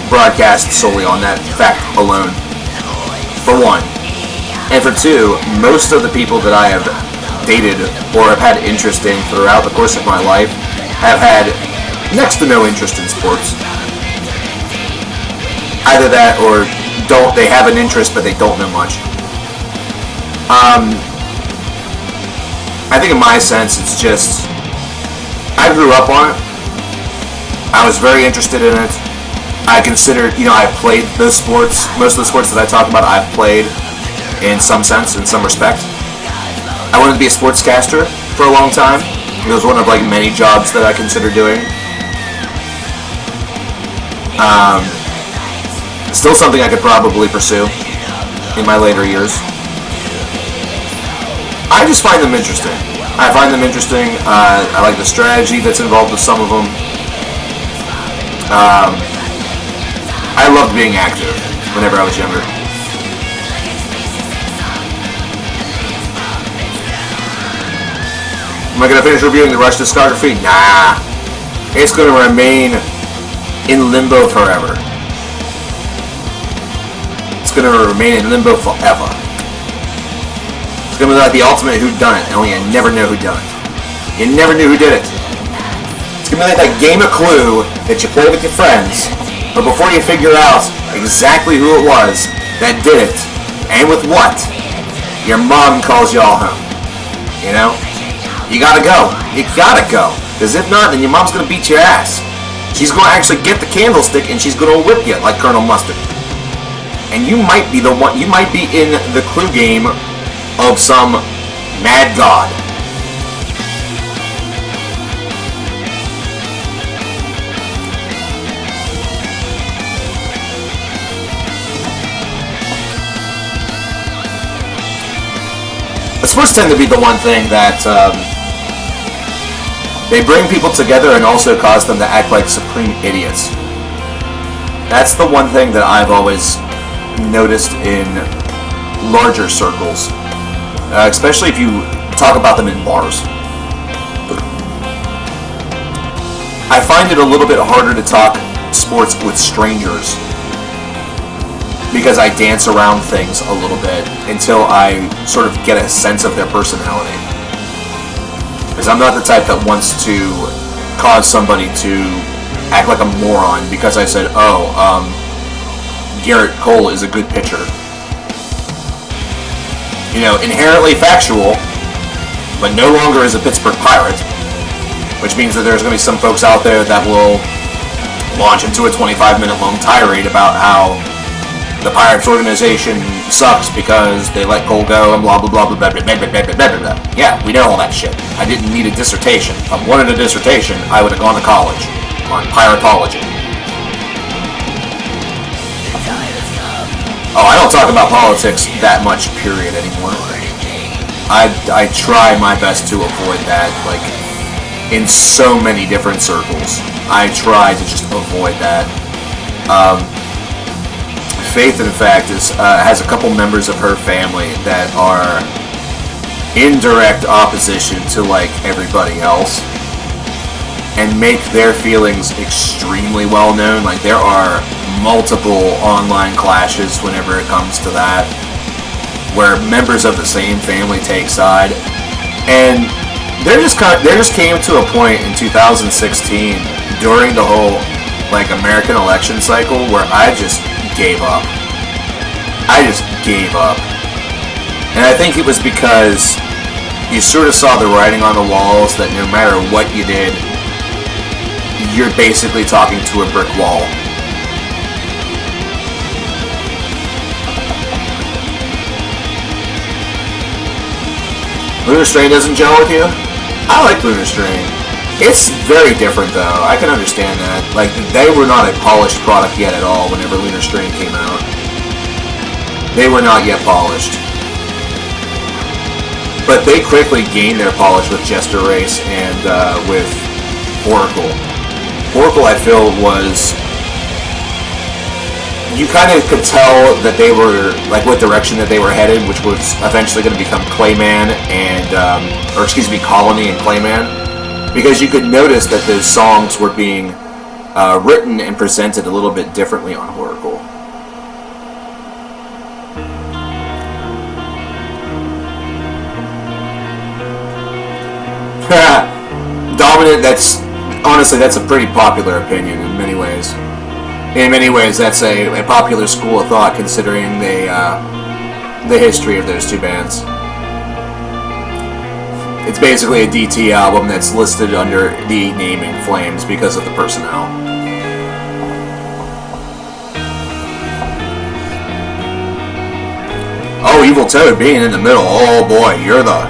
[SPEAKER 2] broadcast solely on that fact alone, for one. And for two, most of the people that I have dated or have had interest in throughout the course of my life have had next to no interest in sports. Either that or they have an interest but they don't know much. I think in my sense, it's just, I grew up on it. I was very interested in it. I considered, I've played those sports. Most of the sports that I talk about, I've played in some sense, in some respect. I wanted to be a sportscaster for a long time. It was one of many jobs that I considered doing. Still something I could probably pursue in my later years. I just find them interesting. I find them interesting. I like the strategy that's involved with some of them. I loved being active whenever I was younger. Am I going to finish reviewing the Rush discography? Nah. It's going to remain in limbo forever. It's going to remain in limbo forever. It's going to be like the ultimate whodunit, only you never know who done it. You never knew who did it. It's going to be like that game of Clue that you play with your friends, but before you figure out exactly who it was that did it, and with what, your mom calls you all home. You know? You gotta go. You gotta go. Because if not, then your mom's gonna beat your ass. She's gonna actually get the candlestick and she's gonna whip you like Colonel Mustard. And you might be the one, you might be in the Clue game of some mad god. The sports tend to be the one thing that they bring people together and also cause them to act like supreme idiots. That's the one thing that I've always noticed in larger circles, especially if you talk about them in bars. I find it a little bit harder to talk sports with strangers because I dance around things a little bit until I sort of get a sense of their personality. Because I'm not the type that wants to cause somebody to act like a moron because I said, Garrett Cole is a good pitcher. You know, inherently factual, but no longer is a Pittsburgh Pirate, which means that there's going to be some folks out there that will launch into a 25-minute long tirade about how the Pirates organization sucks because they let Cole go and blah blah blah blah blah blah blah blah blah blah. Yeah, we know all that shit. I didn't need a dissertation. If I wanted a dissertation, I would have gone to college on piratology. Oh, I don't talk about politics that much, period, anymore. I try my best to avoid that, like, in so many different circles. I try to just avoid that. Faith, in fact, has a couple members of her family that are in direct opposition to, like, everybody else, and make their feelings extremely well known. Like, there are multiple online clashes whenever it comes to that, where members of the same family take side, and there just came to a point in 2016 during the whole, like, American election cycle where I just gave up. I just gave up. And I think it was because you sort of saw the writing on the walls that no matter what you did, you're basically talking to a brick wall. Lunar Strain doesn't gel with you? I like Lunar Strain. It's very different, though. I can understand that. Like, they were not a polished product yet at all whenever Lunar Strain came out. They were not yet polished. But they quickly gained their polish with Jester Race and with Oracle. Oracle, I feel, was... You kind of could tell that they were, like, what direction that they were headed, which was eventually going to become Clayman and... Colony and Clayman. Because you could notice that those songs were being written and presented a little bit differently on Oracle. Dominant, that's a pretty popular opinion in many ways. In many ways, that's a popular school of thought considering the history of those two bands. It's basically a DT album that's listed under the name In Flames because of the personnel. Oh, Evil Toad being in the middle. Oh boy, you're the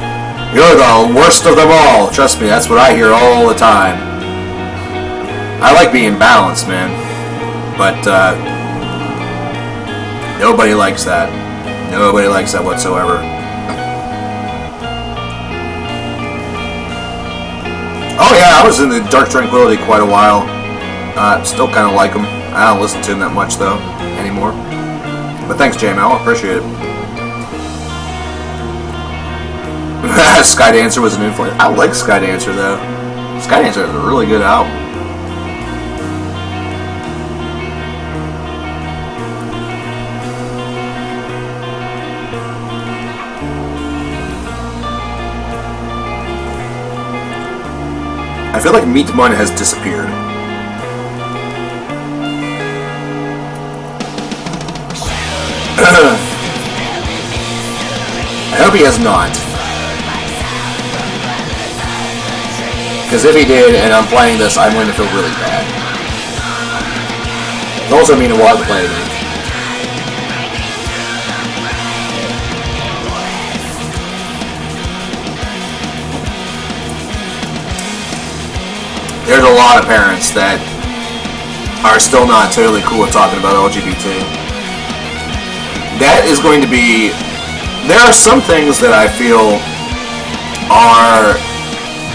[SPEAKER 2] worst of them all. Trust me, that's what I hear all the time. I like being balanced, man. But nobody likes that. Nobody likes that whatsoever. Oh yeah, I was in the Dark Tranquillity quite a while. Still kind of like him. I don't listen to him that much though anymore. But thanks, JML. I appreciate it. Skydancer was an influence. I like Skydancer though. Skydancer is a really good album. I feel like Meat Mun has disappeared. I hope he has not. Because if he did, and I'm playing this, I'm going to feel really bad. It also means we'll have to play it again. There's a lot of parents that are still not totally cool with talking about LGBT. That is going to be... There are some things that I feel are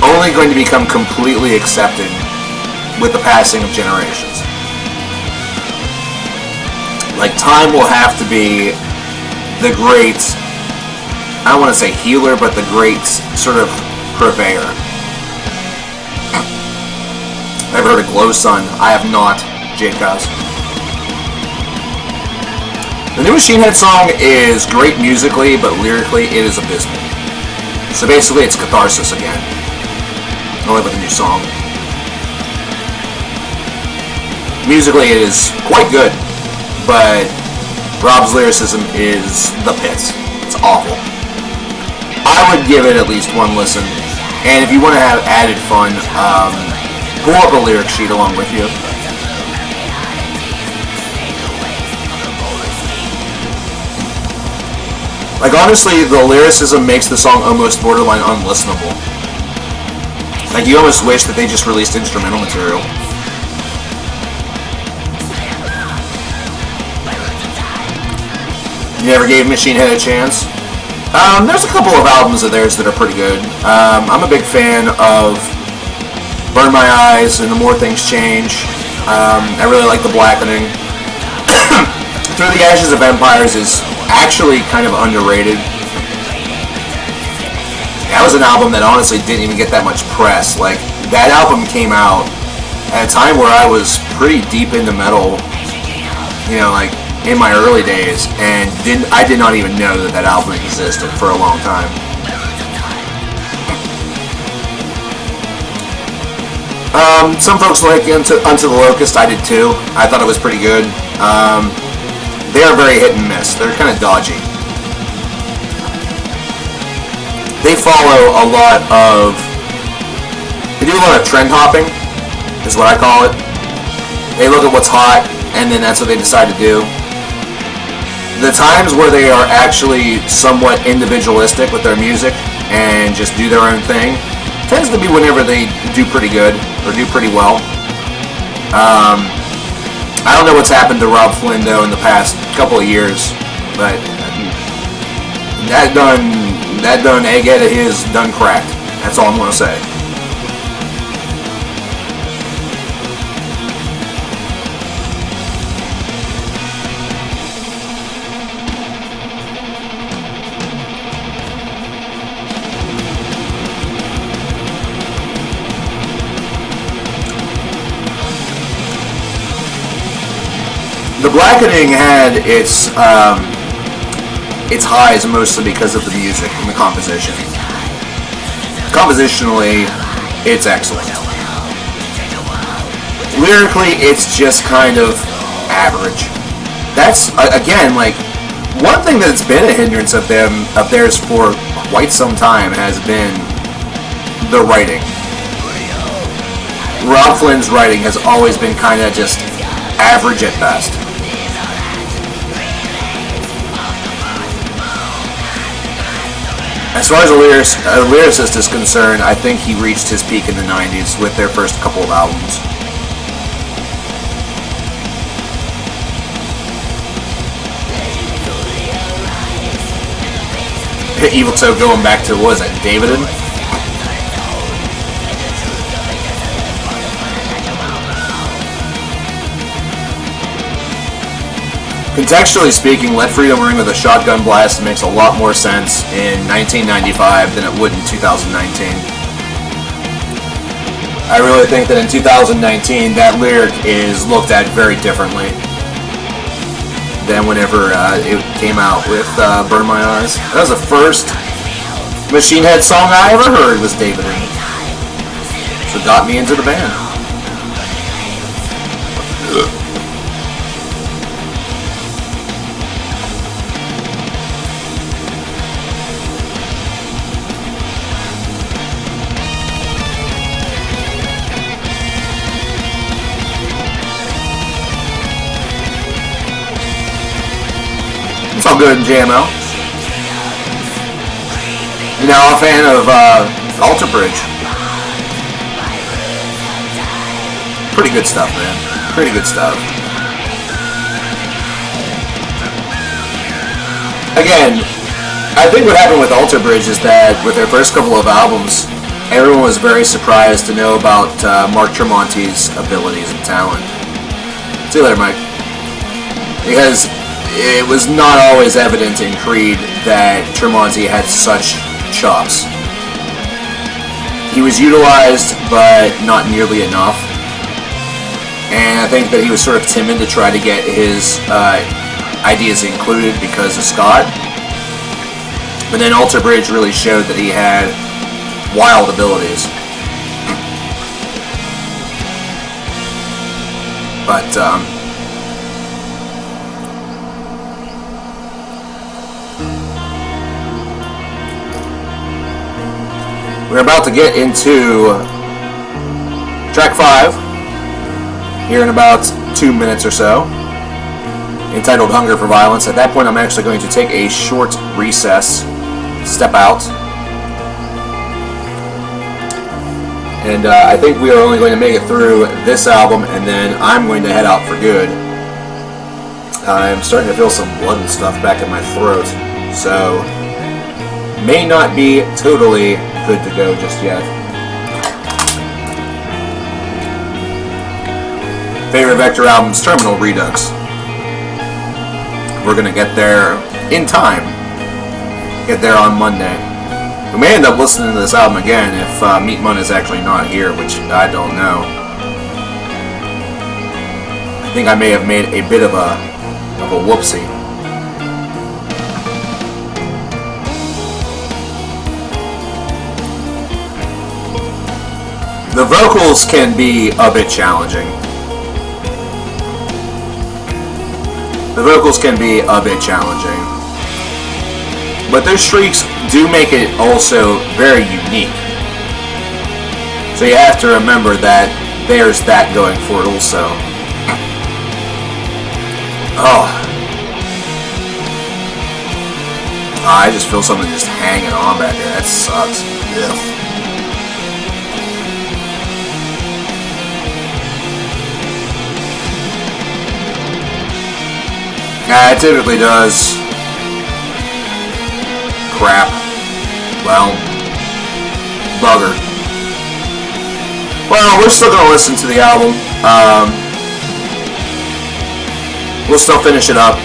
[SPEAKER 2] only going to become completely accepted with the passing of generations. Like, time will have to be the great, I don't want to say healer, but the great sort of purveyor. I've heard of Glow Sun. I have not, Jade Cos. The new Machine Head song is great musically, but lyrically it is abysmal. So basically it's catharsis again. Only with a new song. Musically it is quite good, but Rob's lyricism is the pits. It's awful. I would give it at least one listen. And if you want to have added fun, pull up a lyric sheet along with you. Like, honestly, the lyricism makes the song almost borderline unlistenable. Like, you almost wish that they just released instrumental material. You never gave Machine Head a chance? There's a couple of albums of theirs that are pretty good. I'm a big fan of Burn My Eyes and The More Things Change. I really like The Blackening. Through the Ashes of Empires is actually kind of underrated. That was an album that honestly didn't even get that much press. Like, that album came out at a time where I was pretty deep into metal, you know, like in my early days, and I did not even know that album existed for a long time. Some folks like Unto the Locust. I did too. I thought it was pretty good. They are very hit and miss. They're kind of dodgy. They follow a lot of... They do a lot of trend hopping, is what I call it. They look at what's hot, and then that's what they decide to do. The times where they are actually somewhat individualistic with their music and just do their own thing tends to be whenever they do pretty good or do pretty well. I don't know what's happened to Rob Flynn though in the past couple of years, but that egghead of his done cracked. That's all I'm gonna say. The Blackening had its highs mostly because of the music and the composition. Compositionally, it's excellent. Lyrically, it's just kind of average. That's, again, like, one thing that's been a hindrance of theirs for quite some time has been the writing. Rob Flynn's writing has always been kind of just average at best. As far as a lyricist is concerned, I think he reached his peak in the 90s with their first couple of albums. Evil Toe going back to, what was it, Davidin? Contextually speaking, Let Freedom Ring with a Shotgun Blast makes a lot more sense in 1995 than it would in 2019. I really think that in 2019, that lyric is looked at very differently than whenever it came out with Burn My Eyes. That was the first Machine Head song I ever heard was David Lee. So got me into the band. It's all good in JML. You know, I'm a fan of Alter Bridge. Pretty good stuff, man. Pretty good stuff. Again, I think what happened with Alter Bridge is that with their first couple of albums, everyone was very surprised to know about Mark Tremonti's abilities and talent. See you later, Mike. Because it was not always evident in Creed that Tremonti had such chops. He was utilized, but not nearly enough. And I think that he was sort of timid to try to get his ideas included because of Scott. But then Alter Bridge really showed that he had wild abilities. But, we're about to get into track 5 here in about 2 minutes or so, entitled Hunger for Violence. At that point, I'm actually going to take a short recess, step out, and I think we are only going to make it through this album, and then I'm going to head out for good. I'm starting to feel some blood and stuff back in my throat, so may not be totally good to go just yet. Favorite Vector albums, Terminal Redux. We're gonna get there in time. Get there on Monday. We may end up listening to this album again if Meat Mun is actually not here, which I don't know. I think I may have made a bit of a whoopsie. The vocals can be a bit challenging. But those shrieks do make it also very unique. So you have to remember that there's that going for it also. Oh. I just feel something just hanging on back there. That sucks. Ugh. It typically does. Crap. Well, bugger. Well, we're still going to listen to the album. We'll still finish it up.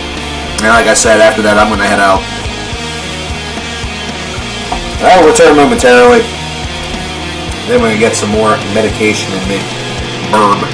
[SPEAKER 2] And like I said, after that, I'm going to head out. I'll return momentarily. Then we're going to get some more medication in me. Herb.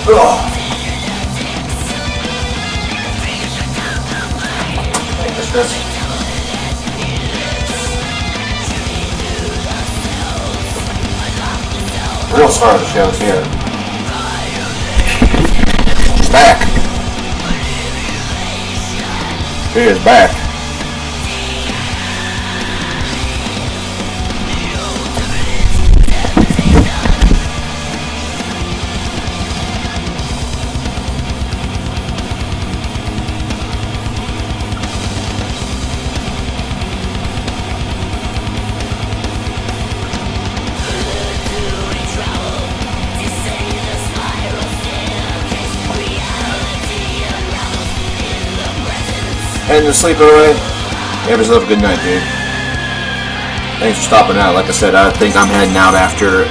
[SPEAKER 2] Real star of the show is here. She's back. She is back. Heading to sleep away. Have yourself a good night, dude. Thanks for stopping out. Like I said, I think I'm heading out after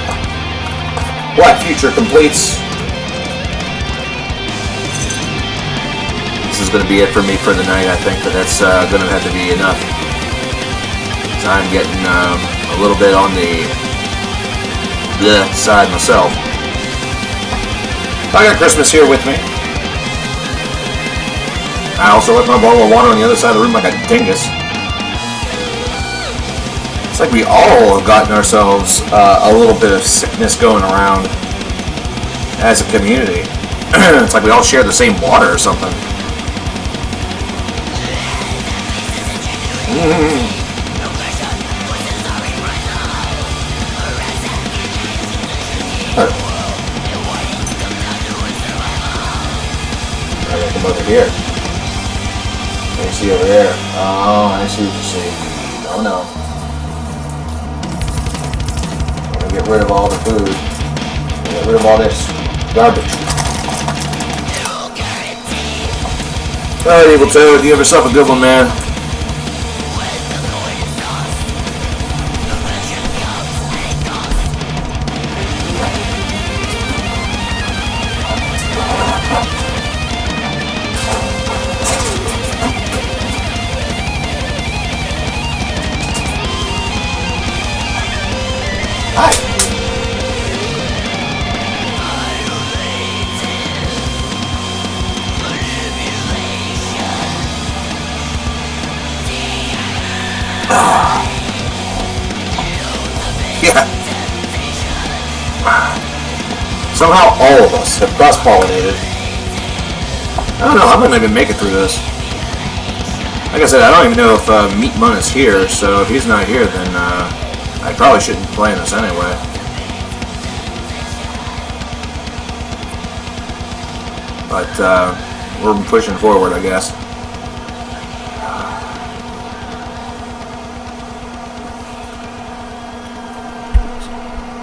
[SPEAKER 2] Black Future completes. This is going to be it for me for the night. I think that's going to have to be enough. So I'm getting a little bit on the side myself. I got Christmas here with me. I also left my bottle of water on the other side of the room like a dingus. It's like we all have gotten ourselves a little bit of sickness going around as a community. It's like we all share the same water or something. I gotta come over here. What do you see over there? Oh, I see what you see. Oh no. I'm gonna get rid of all the food. Get rid of all this garbage. Alright, Evil Toad, you have yourself a good one, man. Somehow all of us have cross-pollinated. I don't know, I might not even make it through this. Like I said, I don't even know if Meat Mun is here, so if he's not here, then I probably shouldn't be playing this anyway. But we're pushing forward, I guess.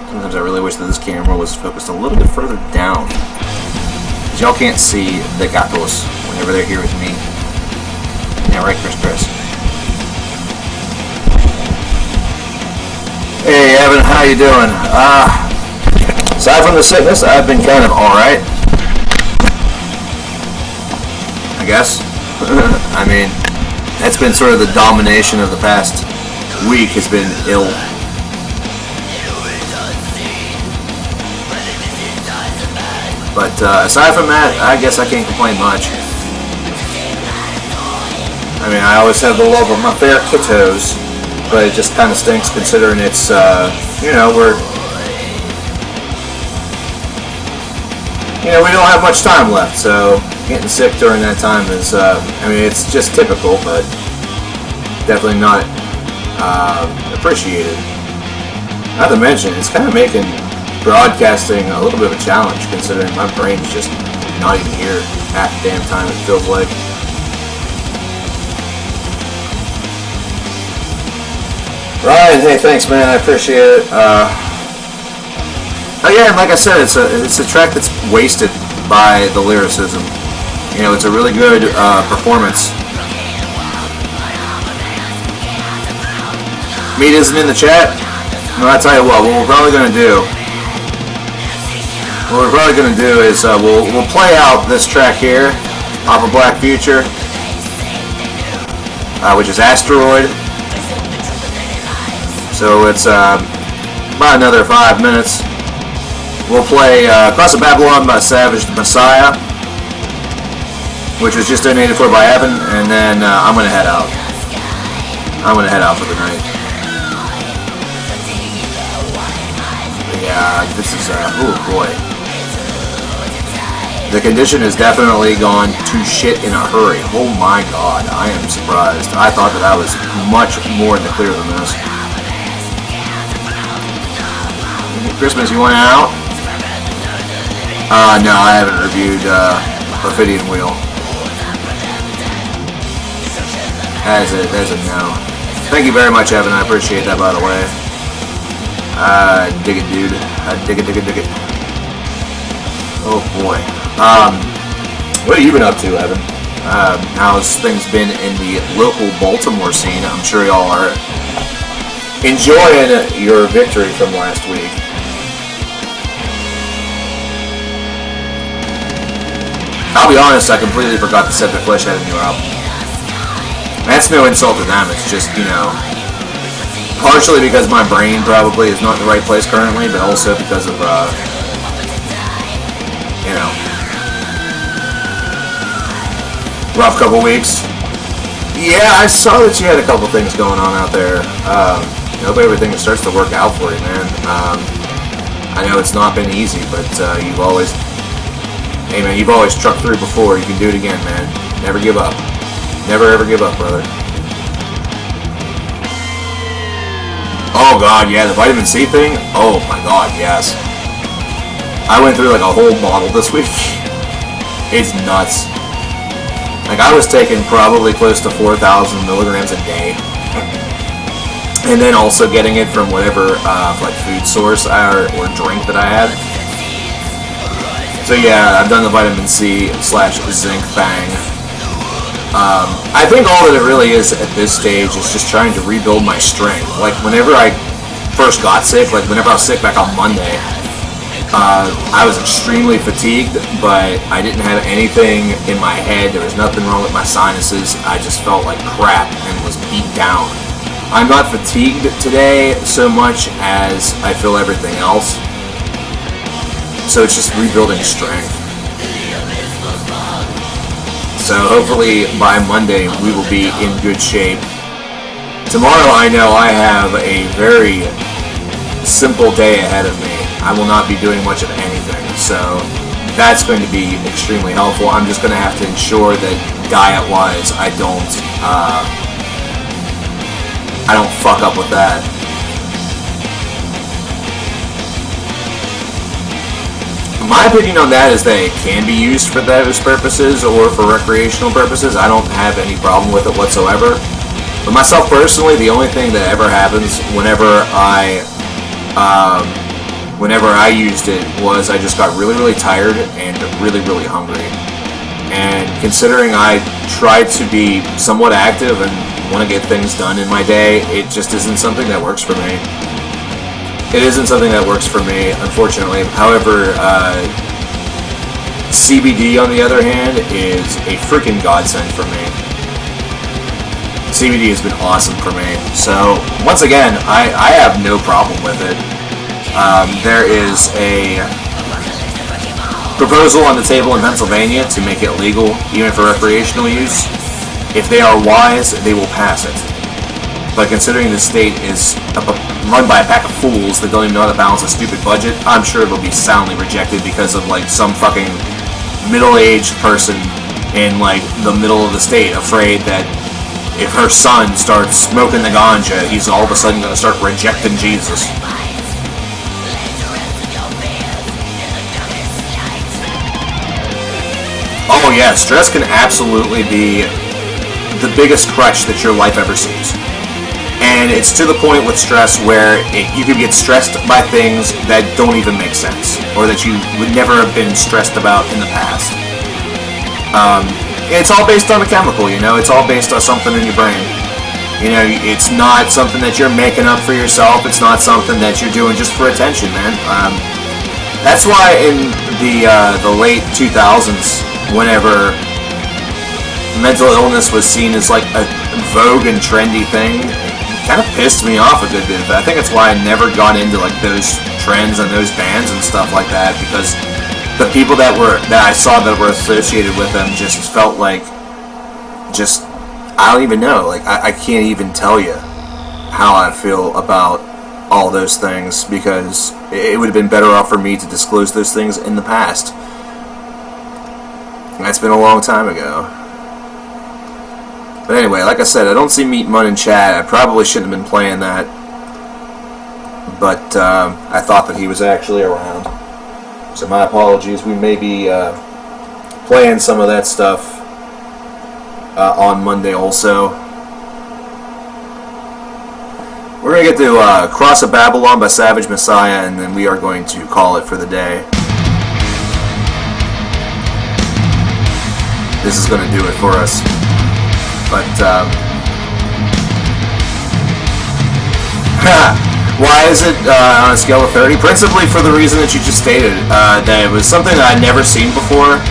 [SPEAKER 2] Sometimes I really wish that this camera was focused a little bit further down. Because y'all can't see the gatos whenever they're here with me. Yeah, right, Chris. Hey, Evan, how you doing? Aside from the sickness, I've been kind of alright. I guess. I mean, that's been sort of the domination of the past week, has been ill. But aside from that, I guess I can't complain much. I mean, I always have the love of my fair kiddos, but it just kind of stinks considering it's, we don't have much time left, so getting sick during that time is, it's just typical, but definitely not appreciated. Not to mention, it's kind of making broadcasting a little bit of a challenge, considering my brain's just not even here half the damn time, it feels like. Ryan, hey, thanks, man. I appreciate it. Oh yeah, and like I said, it's a track that's wasted by the lyricism. You know, it's a really good performance. Meat isn't in the chat. No, I tell you what we're probably gonna do. What we're probably gonna do is we'll play out this track here off of Black Future, which is Asteroid. So it's about another 5 minutes. We'll play Cross of Babylon by Savage the Messiah, which was just donated for by Evan, and then I'm going to head out. I'm going to head out for the night. Yeah, this is, oh boy. The condition has definitely gone to shit in a hurry. Oh my god, I am surprised. I thought that I was much more in the clear than this. Christmas, you want out? No, I haven't reviewed Ophidian Wheel. That's a no. Thank you very much, Evan. I appreciate that, by the way. Dig it, dude. Dig it. Oh boy. What have you been up to, Evan? How's things been in the local Baltimore scene? I'm sure y'all are enjoying your victory from last week. I'll be honest, I completely forgot to set the Flesh Head in your album. That's no insult to them, it's just, you know, partially because my brain probably is not in the right place currently, but also because of, you know, rough couple weeks. Yeah, I saw that you had a couple things going on out there. Hope everything starts to work out for you, man. I know it's not been easy, but you've always, hey man, you've always trucked through before. You can do it again, man. Never give up. Never ever give up, brother. Oh god, yeah, the vitamin C thing? Oh my god, yes. I went through like a whole bottle this week. It's nuts. Like, I was taking probably close to 4,000 milligrams a day. And then also getting it from whatever, like, food source or drink that I had. So yeah, I've done the vitamin C / zinc thing. I think all that it really is at this stage is just trying to rebuild my strength. Like, whenever I first got sick, like, whenever I was sick back on Monday, I was extremely fatigued, but I didn't have anything in my head. There was nothing wrong with my sinuses. I just felt like crap and was beat down. I'm not fatigued today so much as I feel everything else. So it's just rebuilding strength. So hopefully by Monday we will be in good shape. Tomorrow I know I have a very simple day ahead of me. I will not be doing much of anything, so that's going to be extremely helpful. I'm just going to have to ensure that diet-wise I don't fuck up with that. My opinion on that is that it can be used for those purposes or for recreational purposes. I don't have any problem with it whatsoever. But myself personally, the only thing that ever happens whenever I used it was I just got really, really tired and really, really hungry. And considering I try to be somewhat active and want to get things done in my day, it just isn't something that works for me. It isn't something that works for me, unfortunately. However, CBD, on the other hand, is a freaking godsend for me. CBD has been awesome for me. So, once again, I have no problem with it. There is a proposal on the table in Pennsylvania to make it legal, even for recreational use. If they are wise, they will pass it. But considering the state is run by a pack of fools that don't even know how to balance a stupid budget, I'm sure it'll be soundly rejected because of like some fucking middle-aged person in like the middle of the state afraid that if her son starts smoking the ganja, he's all of a sudden going to start rejecting Jesus. Oh yeah, stress can absolutely be the biggest crutch that your life ever sees. And it's to the point with stress where you can get stressed by things that don't even make sense, or that you would never have been stressed about in the past. It's all based on a chemical, you know, it's all based on something in your brain. You know, it's not something that you're making up for yourself, it's not something that you're doing just for attention, man. That's why in the late 2000s, whenever mental illness was seen as like a vogue and trendy thing, kind of pissed me off a good bit. But I think that's why I never got into like those trends and those bands and stuff like that, because the people that I saw that were associated with them just felt like, I don't even know. Like I can't even tell you how I feel about all those things, because it would have been better off for me to disclose those things in the past. That's been a long time ago. But anyway, like I said, I don't see Meat Mun in chat. I probably shouldn't have been playing that, but I thought that he was actually around. So my apologies. We may be playing some of that stuff on Monday also. We're going to get to Cross of Babylon by Savage Messiah, and then we are going to call it for the day. This is going to do it for us. But, why is it on a scale of 30? Principally for the reason that you just stated, that it was something that I'd never seen before.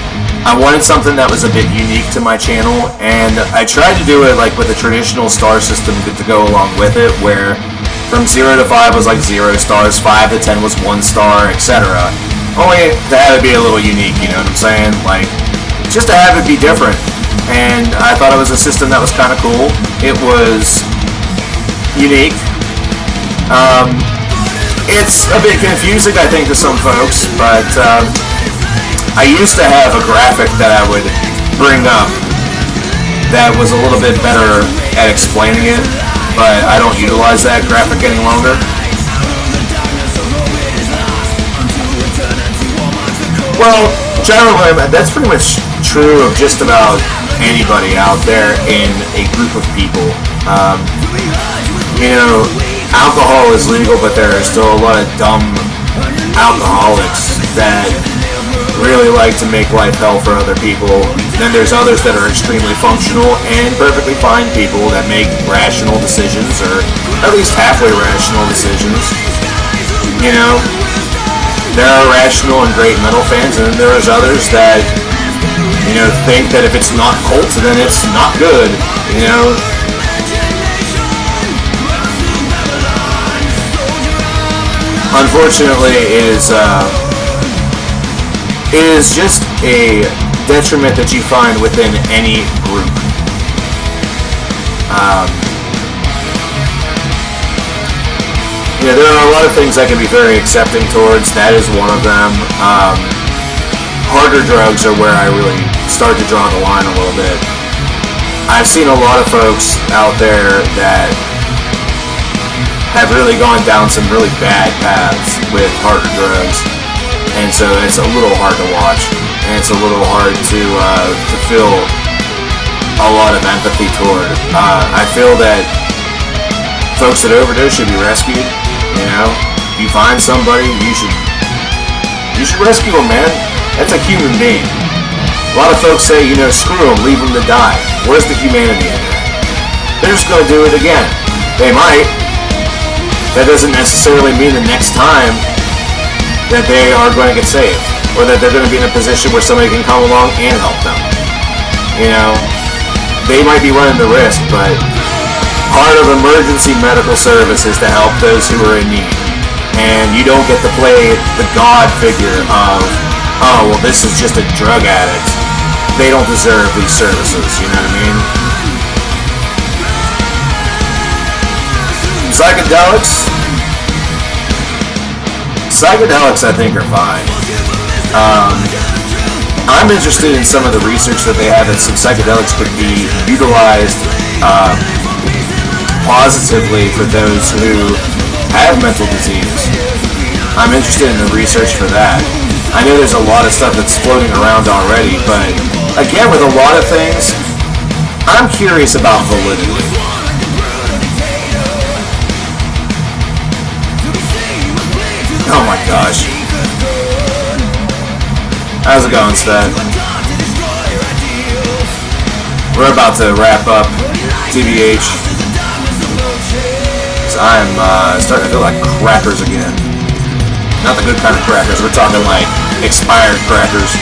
[SPEAKER 2] I wanted something that was a bit unique to my channel, and I tried to do it like with a traditional star system to go along with it, where from 0 to 5 was like 0 stars, 5 to 10 was 1 star, etc. Only to have it be a little unique, you know what I'm saying? Like, just to have it be different. And I thought it was a system that was kind of cool. It was unique. It's a bit confusing, I think, to some folks, but I used to have a graphic that I would bring up that was a little bit better at explaining it, but I don't utilize that graphic any longer. Well, generally, that's pretty much true of just about anybody out there in a group of people. You know, alcohol is legal, but there are still a lot of dumb alcoholics that really like to make life hell for other people. Then there's others that are extremely functional and perfectly fine people that make rational decisions, or at least halfway rational decisions. You know, there are rational and great metal fans, and then there's others that, you know, think that if it's not cult, then it's not good, you know. Unfortunately, it is just a detriment that you find within any group. You know, there are a lot of things I can be very accepting towards. That is one of them. Harder drugs are where I really start to draw the line a little bit. I've seen a lot of folks out there that have really gone down some really bad paths with harder drugs, and so it's a little hard to watch, and it's a little hard to feel a lot of empathy toward. I feel that folks that overdose should be rescued. You know, if you find somebody, you should rescue them, man. That's a human being. A lot of folks say, you know, screw them, leave them to die. Where's the humanity in there? They're just going to do it again. They might. That doesn't necessarily mean the next time that they are going to get saved, or that they're going to be in a position where somebody can come along and help them. You know, they might be running the risk, but part of emergency medical service is to help those who are in need. And you don't get to play the God figure of, oh, well, this is just a drug addict. They don't deserve these services, you know what I mean? Psychedelics, I think, are fine. I'm interested in some of the research that they have that some psychedelics could be utilized positively for those who have mental disease. I'm interested in the research for that. I know there's a lot of stuff that's floating around already, but again, with a lot of things, I'm curious about validity. Oh my gosh. How's it going, Stat? We're about to wrap up TBH. I'm starting to feel like crackers again. Not the good kind of crackers. We're talking like expired crackers.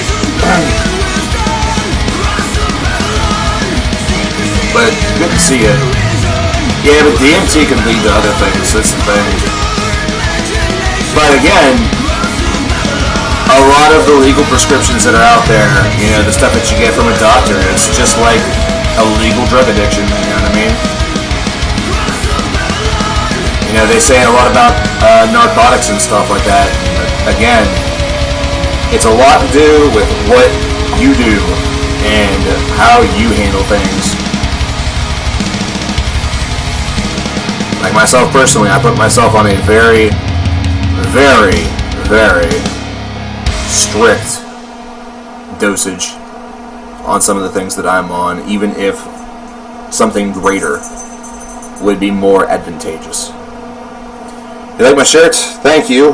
[SPEAKER 2] But good to see you. Yeah, but DMT can lead to other things. That's the thing. But again, a lot of the legal prescriptions that are out there, you know, the stuff that you get from a doctor, it's just like a legal drug addiction. You know what I mean? You know, they say a lot about narcotics and stuff like that. But again, it's a lot to do with what you do and how you handle things. Like myself personally, I put myself on a very, very, very strict dosage on some of the things that I'm on, even if something greater would be more advantageous. You like my shirt? Thank you.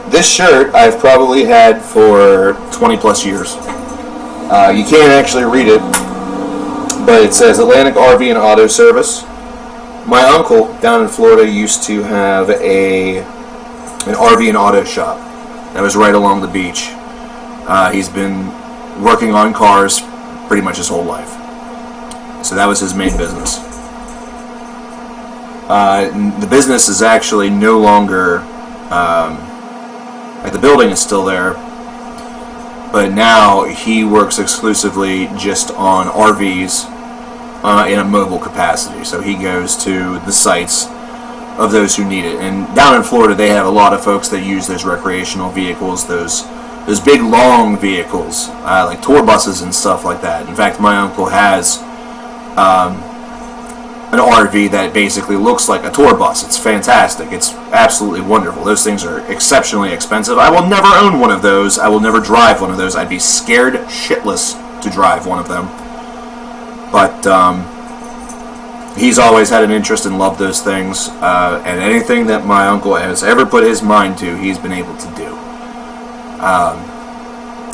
[SPEAKER 2] This shirt I've probably had for 20 plus years. You can't actually read it, but it says Atlantic RV and Auto Service. My uncle down in Florida used to have an RV and auto shop that was right along the beach. He's been working on cars pretty much his whole life. So that was his main business. The business is actually no longer, like the building is still there, but now he works exclusively just on RVs in a mobile capacity. So he goes to the sites of those who need it. And down in Florida, they have a lot of folks that use those recreational vehicles, those big long vehicles, like tour buses and stuff like that. In fact, my uncle has an RV that basically looks like a tour bus. It's fantastic. It's absolutely wonderful. Those things are exceptionally expensive. I will never own one of those. I will never drive one of those. I'd be scared shitless to drive one of them. But he's always had an interest and loved those things. And anything that my uncle has ever put his mind to, he's been able to do.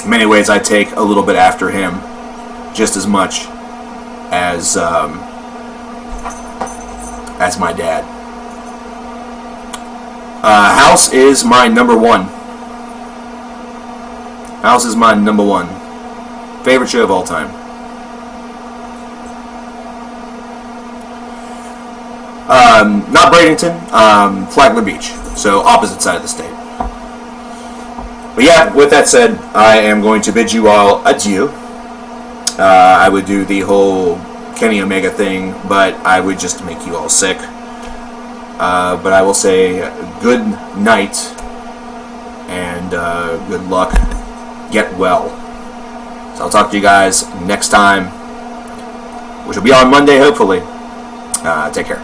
[SPEAKER 2] In many ways, I take a little bit after him, just as much as my dad. House is my number one. House is my number one. Favorite show of all time. Not Bradenton, Flagler Beach. So opposite side of the state. But yeah, with that said, I am going to bid you all adieu. I would do the whole Kenny Omega thing, but I would just make you all sick. But I will say good night and good luck. Get well. So I'll talk to you guys next time, which will be on Monday, hopefully. Take care.